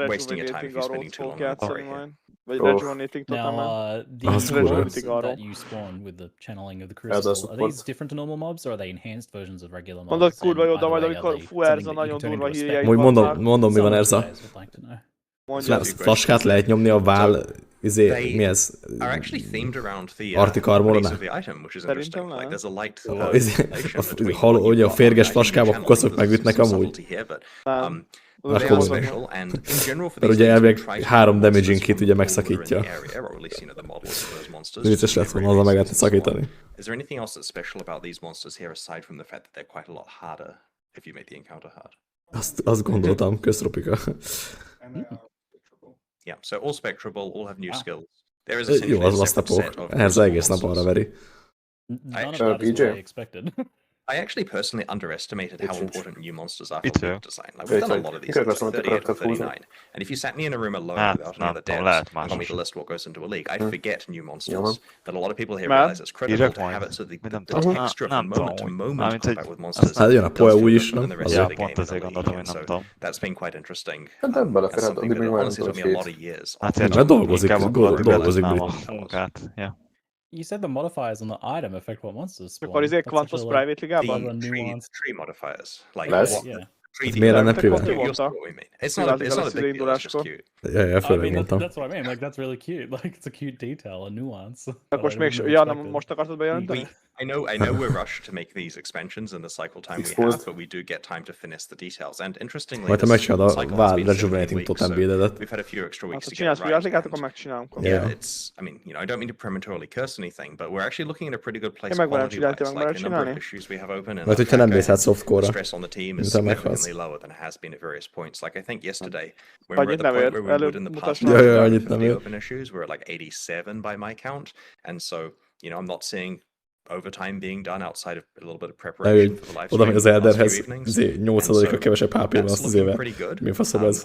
wasting your time if you're spending too long on quarry here. Now, the mobs that you spawn with the channeling of the Crucible, are these different to normal mobs, or are they enhanced versions of regular mobs? Mondod kurva jó, de majd amikor Fuerza nagyon durva hírjeik vannak. Mondom, mi van Erza. Flaskát lehet nyomni a váll, mi ez? Are actually themed around the Arctic properties armor-nál? of the item, which is interesting. Like there's a light Hogy a férges flaskába kukaszok megütnek amúgy. Mert ugye elvileg 3 damage-ing kit ugye megszakítja. Vicces lett volna az a meg lehetne szakítani. Is there anything else that's special about these monsters here aside from the fact that they're quite a lot harder if you make the encounter hard? Azt gondoltam, köztropika. Yeah, so all spectrable, all have new skills. There is essentially Jó, az a separate set lasztapok. of Ez egész nap arra veri. None of that is what I expected. I actually personally underestimated how important new monsters are Me for too. league design. Like we've done a lot of these, like 38 or 39, and if you sat me in a room alone without any other devs and told me to list what goes into a league, I'd forget new monsters. But a lot of people here realize it's critical to have it so the texture of moment-to-moment combat with monsters Hát jön a poe úgy is, than nem? the rest of the game in the league, and so that's been quite interesting. And something that honestly took me a lot of years. Mert dolgozik Brit. You said the modifiers on the item affect what monsters spawn. Akkor izé Quantus Private Ligában? Tree modifiers. Like Lesz? Miért lenne private? It's not a big deal, it's just cute. Ja, főleg mondtam. That's what I mean, like that's really cute. Like it's a cute detail, a nuance. Akkor most akartad bejelenteni? I know we're rushed to make these expansions in the cycle time we have, but we do get time to finish the details. And interestingly, majd te megcsinálod a Val Rejuvenating Totem buildedet. We've had a few extra weeks to csinálsz get it right. akkor megcsinálom. Yeah, it's, I mean, I don't mean to prematurely curse anything, but we're actually looking at a pretty good place quality-wise. Like the number of issues we have open and hogyha nem mész át softcore-ra. stress on the team is significantly lower than it has been at various points. Like I think yesterday, when we were at the point where we would in the past for the open issues, we're at like 87 by my count, and so, I'm not seeing overtime being done outside of a little bit of preparation for the live stream. Oda megy az Elderhez, 8%-a kevesebb HP-ben azt az éve. Mi faszom ez?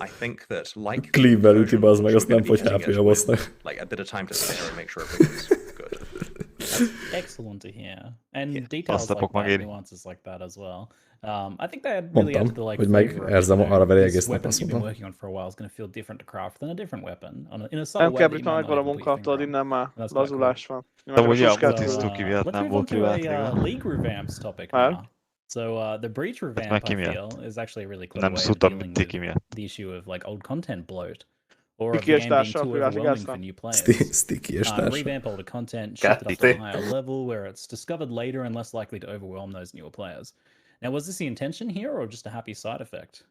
Cleave-vel üti be, az meg azt nem fogy HP a bossnak. Like a bit of time to spare and make sure everything's good. Excellent to hear. And details like that, nuances like that as well. I think they really added the like érzem arra veri egész nap, weapons azt you've been mondom. working on for a while is going to feel different to craft than a different weapon. In a subtle Nem way kell that you Britán might not mekkora even munka, put your tudod, finger on. innen már That's quite lazulás van. De ugye a Let's tisztú ki Vietnámból move on to a kivált. league revamps topic now. So the breach revamp, I feel, is actually a really clever way of dealing with the issue of like old content bloat. Or of the game being too overwhelming for new players. Sticky-es Revamp older content, shift it up to a higher level where it's discovered later and less likely to overwhelm those newer players. Now, was this the intention here or just a happy side effect?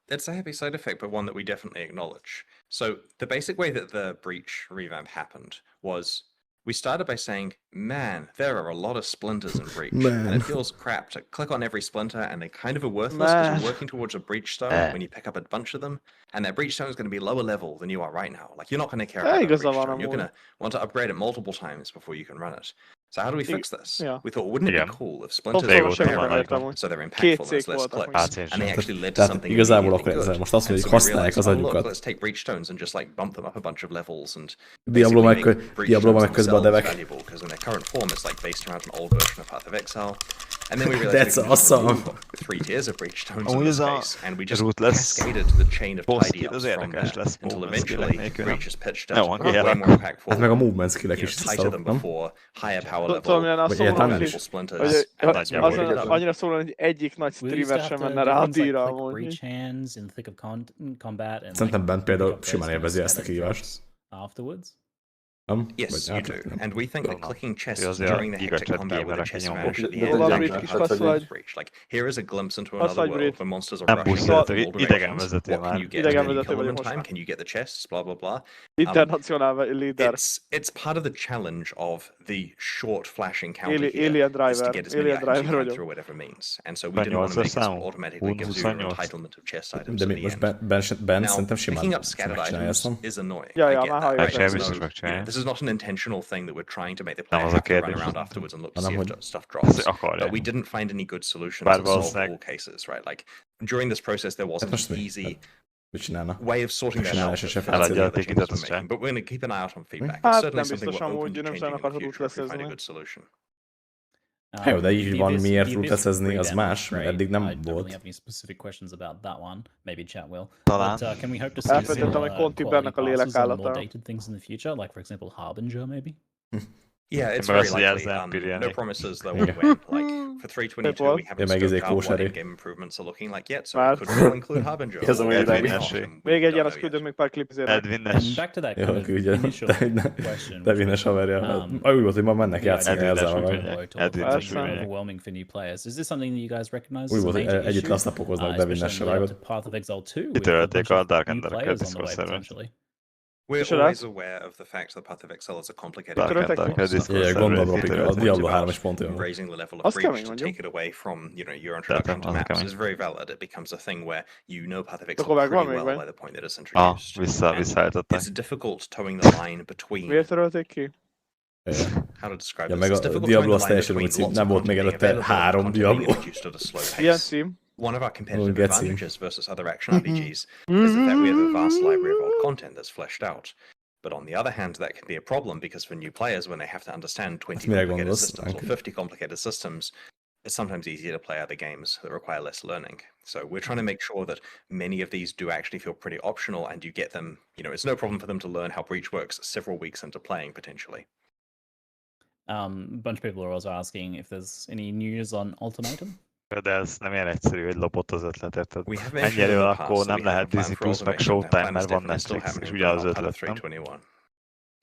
It's a happy side effect, but one that we definitely acknowledge. So the basic way that the breach revamp happened was we started by saying, man, there are a lot of splinters in Breach. And it feels crap to click on every splinter and they kind of are worthless because you're working towards a Breach Stone when you pick up a bunch of them. And that Breach Stone is going to be lower level than you are right now. Like, you're not going to care about that Breach Stone. You're going to want to upgrade it multiple times before you can run it. So how do we fix this? We thought, wouldn't it be cool if splinters were there, so they're impactful and there's less clicks, and they actually led to something igazából really akkor good. most azt mondjuk, And so we használják realized, az agyukat. let's take breach stones and just like bump them up a bunch of levels and Diablo meg közben a devek. valuable because in their current form it's like based around an old version of Path of Exile. And then we realized That's we can awesome. 3 tiers of breach stones in this case, and we just cascaded the chain of tidy-ups from there until eventually breach is pitched up way more impactful. Hát meg a movement skillek is tighter than before, higher power level, multiple splinters. Annyira szólani, hogy egyik nagy streamer sem menne rá a díjra amúgy. Szerintem bent például simán élvezi ezt a kihívást. Afterwards? Yes, you do. And we think that clicking chests during the hectic combat with a chest vanish at the end is breach. Like, here is a glimpse into another world where monsters are rushing out from all directions. What can you get? Can you kill them in time? Can you get the chests? Blah, blah, blah. Internacional líder. It's part of the challenge of the short flash encounter Alien here is to driver. get as many items you can through whatever means. And so we didn't want to make it automatically gives you an entitlement of chest items De at the most end. bent szerintem Picking simán up scattered megcsinálja ezt, items nem? is annoying. Ja, I ja, get már that. hallgattam. Right? This is not an intentional thing that we're trying to make the player have to run around afterwards and look to see if stuff drops. But we didn't find any good solutions that solve all cases, right? Like, during this process, there wasn't an easy way of sorting that out. But we're going to keep an eye out on feedback. It's certainly something we're open to changing in the future if we find a good solution. Hát jó, de így van miért rootessezni, az más, mert eddig nem I don't really volt. have any specific questions about that one. Maybe chat will. Talán. But can we hope to see Elfelejtettem, hogy similar Contibernek a quality passes and more lélekállata. dated things in the future, like for example Harbinger maybe? Yeah, it's Meg very az, hogy ez likely. nem No promises though will win. Like for 322, we haven't scoped out what in-game improvements are looking like yet, so it could well include Harbinger. Ez a or még maybe idegen. not, and we Még egy don't ilyen, know azt yet. küldöm még pár klipizére. Edwin-es. Back to that Jó, kind of küldje. initial question. Devin-es haverja. Úgy volt, hogy ma mennek játszani ezzel meg. Edwin-es overwhelming for new players. Is this something that you guys recognize Úgy as a volt, hogy major együtt issue? lesznapokoznak Devin-es Especially vágod. after Path of Exile 2 with a Kitörölték bunch a of Dark new Ender-eket players on the Discord way szerveren. potentially. We're Micsoda? always aware of the fact that Path of Exile is a complicated Dark Ender-eket Discord Igen, gondolom, szerveren Ropi, a kitörölték. Diablo 3 is pont olyan. raising the level of Az breach kemény, to mondjuk. take it away from, your introduction to az maps kemény. is very valid. It becomes a thing where you know Path of Exile Akkor meg van pretty még well vagy? by the point that it's introduced. And visszaállították. it's difficult towing the line between Miért törölték ki? how to describe Ja, this. meg It's a difficult Diablo towing az the line teljesen between úgy cím, lots nem of volt még content előtte being available 3 and content being Diablo. introduced at a slow Ilyen pace. cím. One of our competitive Geci. advantages versus other action RPGs is the fact we have a vast library of old content that's fleshed out. But on the other hand, that can be a problem because for new players, when they have to understand 20 mire complicated gondolsz? systems or 50 complicated systems, it's sometimes easier to play other games that require less learning. So we're trying to make sure that many of these do actually feel pretty optional and you get them, it's no problem for them to learn how Breach works several weeks into playing potentially. A bunch of people are also asking if there's any news on Ultimatum. De ez nem ilyen egyszerű, hogy lopott az ötletet. Tehát We have ennyi mentioned in elő, the akkor past that nem we have a lehet plan Disney for Plus, meg Ultimate, and that Showtime, plan is mert van definitely still Netflix, és happening ugyanaz for Path of ötlet, nem?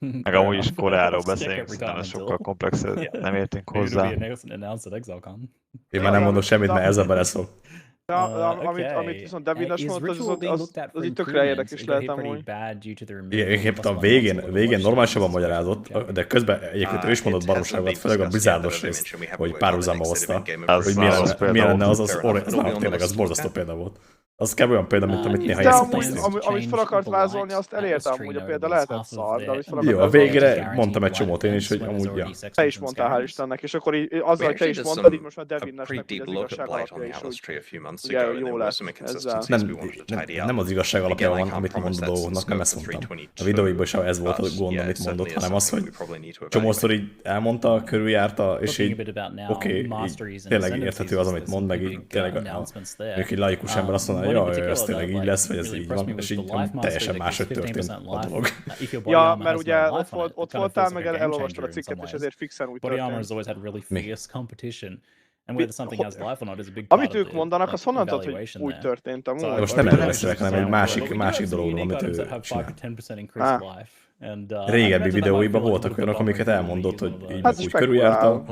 321. Meg amúgy is Fair enough. Koreáról Let's check beszélünk, every szerintem time ez until- sokkal komplexebb, nem értünk Maybe it'll hozzá. be announced at ExileCon. Én már nem mondok semmit, mert ezzel beleszok. Amit viszont Davides mondta, az így tökre érdekes lehet amúgy. Igen, egyébként a végén normálisabban magyarázott, de közben egyébként ő is mondott baromságot, főleg a Blizzardos részt, hogy párhuzamba hozta, hogy milyen lenne az tényleg az borzasztó példa volt. Az kb. Olyan példa, mint amit néha De játszottam amúgy, amit fel akart vázolni, azt elérte amúgy, a példa lehetett szar, de amit fel akart Jó, a végére mondtam egy csomót én is, hogy amúgy, ja. Te is mondtál, hál' Istennek, és akkor így, azzal, hogy te is mondtad, így most már Devinnesnek így az igazság alapja is, hogy ugye jó lesz ezzel. Nem az igazság alapja van, amit mond a dolgoknak, nem ezt mondtam. A videóiban is ez volt a gond, amit mondott, hanem az, hogy csomószor így elmondta, körüljárta, és így oké, így tényleg érthető az, amit mond, meg így tényleg egy laikus ember azt mondja, hogy jaj, ez tényleg így lesz, vagy ez így van, és így teljesen máshogy történt a dolog. Ja, mert ugye ott voltál, meg elolvastad a cikket, és ezért fixen úgy történt. Amit ők mondanak, az honnan tudod, hogy úgy történt amúgy? Most nem erről beszélek, hanem egy másik dologról, amit ő csinál. Régebbi videóiban voltak olyanok, amiket elmondott, hogy így úgy körüljárta.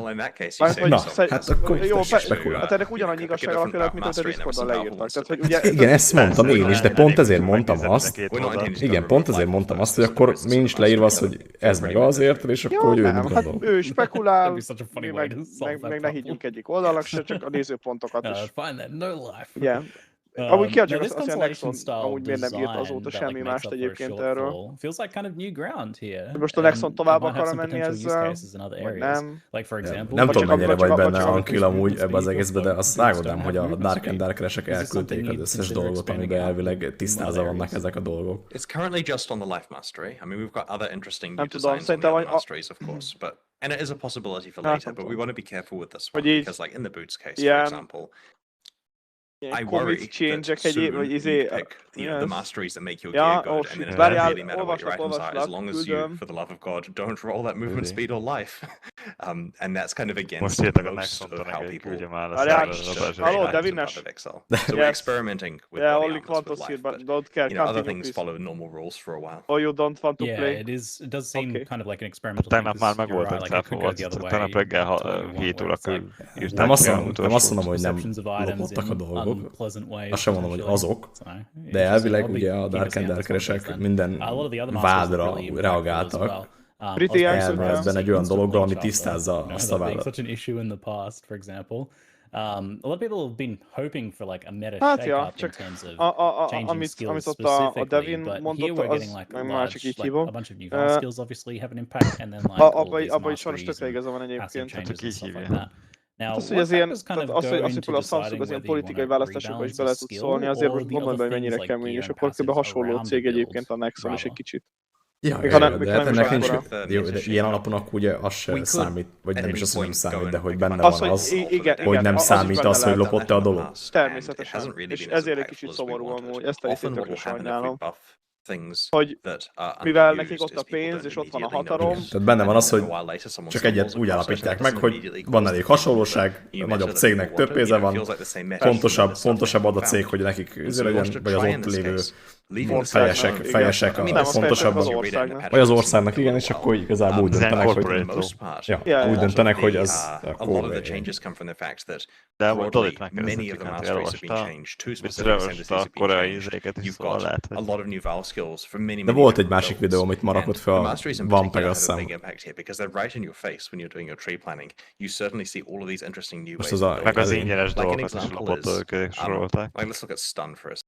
Na, hát akkor jó, spekulál. hát ennek ugyanannyi igazság alapja lett, mint amit a Discordon leírtak. Tehát, hogy ugye... Igen, ezt mondtam én is, de pont ezért mondtam azt, igen, pont ezért mondtam azt, hogy akkor nincs leírva az, hogy ez meg azért, és akkor hogy ő mit gondol. Hát ő spekulál, meg ne higgyünk egyik oldalnak se, csak a nézőpontokat is. Ugye, amúgy ki csak azt a Nexon amúgy miért nem írt azóta semmi mást egyébként erről. Most a Nexon tovább akar menni ezzel, vagy nem. Nem tudom, mennyire vagy benne Ankil amúgy ebbe az egészbe, de azt rágodám, hogy a Dark and Dark-resek elküldték az összes dolgot, amiben elvileg tisztázva vannak ezek a dolgok. It's currently just on the Life Mastery. I mean, we've got other interesting new designs on the other masteries, of course, and it is a possibility for later, but we want to be careful with this one, because like in the Boots case, for example, I worry that soon you pick the masteries that make your gear good, and then it doesn't really matter what your items are, as long as you, for the love of God, don't roll that movement speed or life. And that's kind of against most of how people Exile. So we're experimenting with body armors with life, but other things follow normal rules for a while. Oh, you don't want to play? Yeah, it does seem kind of like an experimental Tegnap már meg volt Exile, tegnap reggel 7 órakor írták. Nem azt mondom, hogy nem lopottak a dolgok. Azt sem mondom, hogy azok, de elvileg ugye a Dark and Dark-resek minden vádra reagáltak. Elmehetben egy olyan dologról, ami tisztázza azt a vádat. A lot of people have been hoping for like a meta hát shake-up csak in terms of changing skills ott specifically, a Devin but mondott, here we're az getting like meg large, másik így like hívom. a bunch of new skills obviously have an impact, and then like all these abban is sajnos masteries tökre igaza van and passive egyébként. changes and stuff like that. Now, az, hogy az ilyen, az, hogy például a Samsung az ilyen politikai választásokba is bele tud szólni, azért most gondolj be, hogy mennyire kemény, és akkor kb. Hasonló cég egyébként a Nexon is egy kicsit. Ja, de hát ennek nincs, jó, de ilyen alapon akkor ugye az se számít, vagy nem is azt, hogy nem számít, de hogy benne van az, hogy nem számít az, hogy lopott-e a dolog. Természetesen, és ezért egy kicsit szomorú amúgy, ezt a részét tökre sajnálom. things hogy that are mivel nekik underused ott a is people pénz don't és ott van a immediately hatalom, notice. Tehát benne van az, And hogy then a while later someone csak egyet stumbles úgy across it and állapítják it meg, doesn't hogy immediately van cause elég the hasonlóság, new nagyobb meta that cégnek people több wanted. pénze You know, it van, feels like the same message from the stuff fontosabb that ad a people cég, hogy nekik found. izé And so you legyen, watched it vagy az try in ott this lévő case, leaving the fejesek, stuff fejesek I mean, a that's fontosabban. fair, because you read it in the Vagy az patch országnak, igen, és akkor igazából úgy döntenek, hogy for the most part, úgy döntenek, hogy az a lot of the changes come from the fact that De broadly, tudod, many of the masteries have been changed. Two specific sentences a have been koreai changed. izéket is, You've szóval got lehet, a hogy... lot of new vowel skills for many, De many volt egy different másik builds. videó, amit ma rakott And fel the a masteries in Van particular Pegasus have a big szám. impact here because they're right in your face when you're doing your tree planning. You certainly see all of these interesting new Most ways az of a- building. Meg az elég. ingyenes Like an dolgokat is example lopott is, ők sorolták. like let's look at stun for a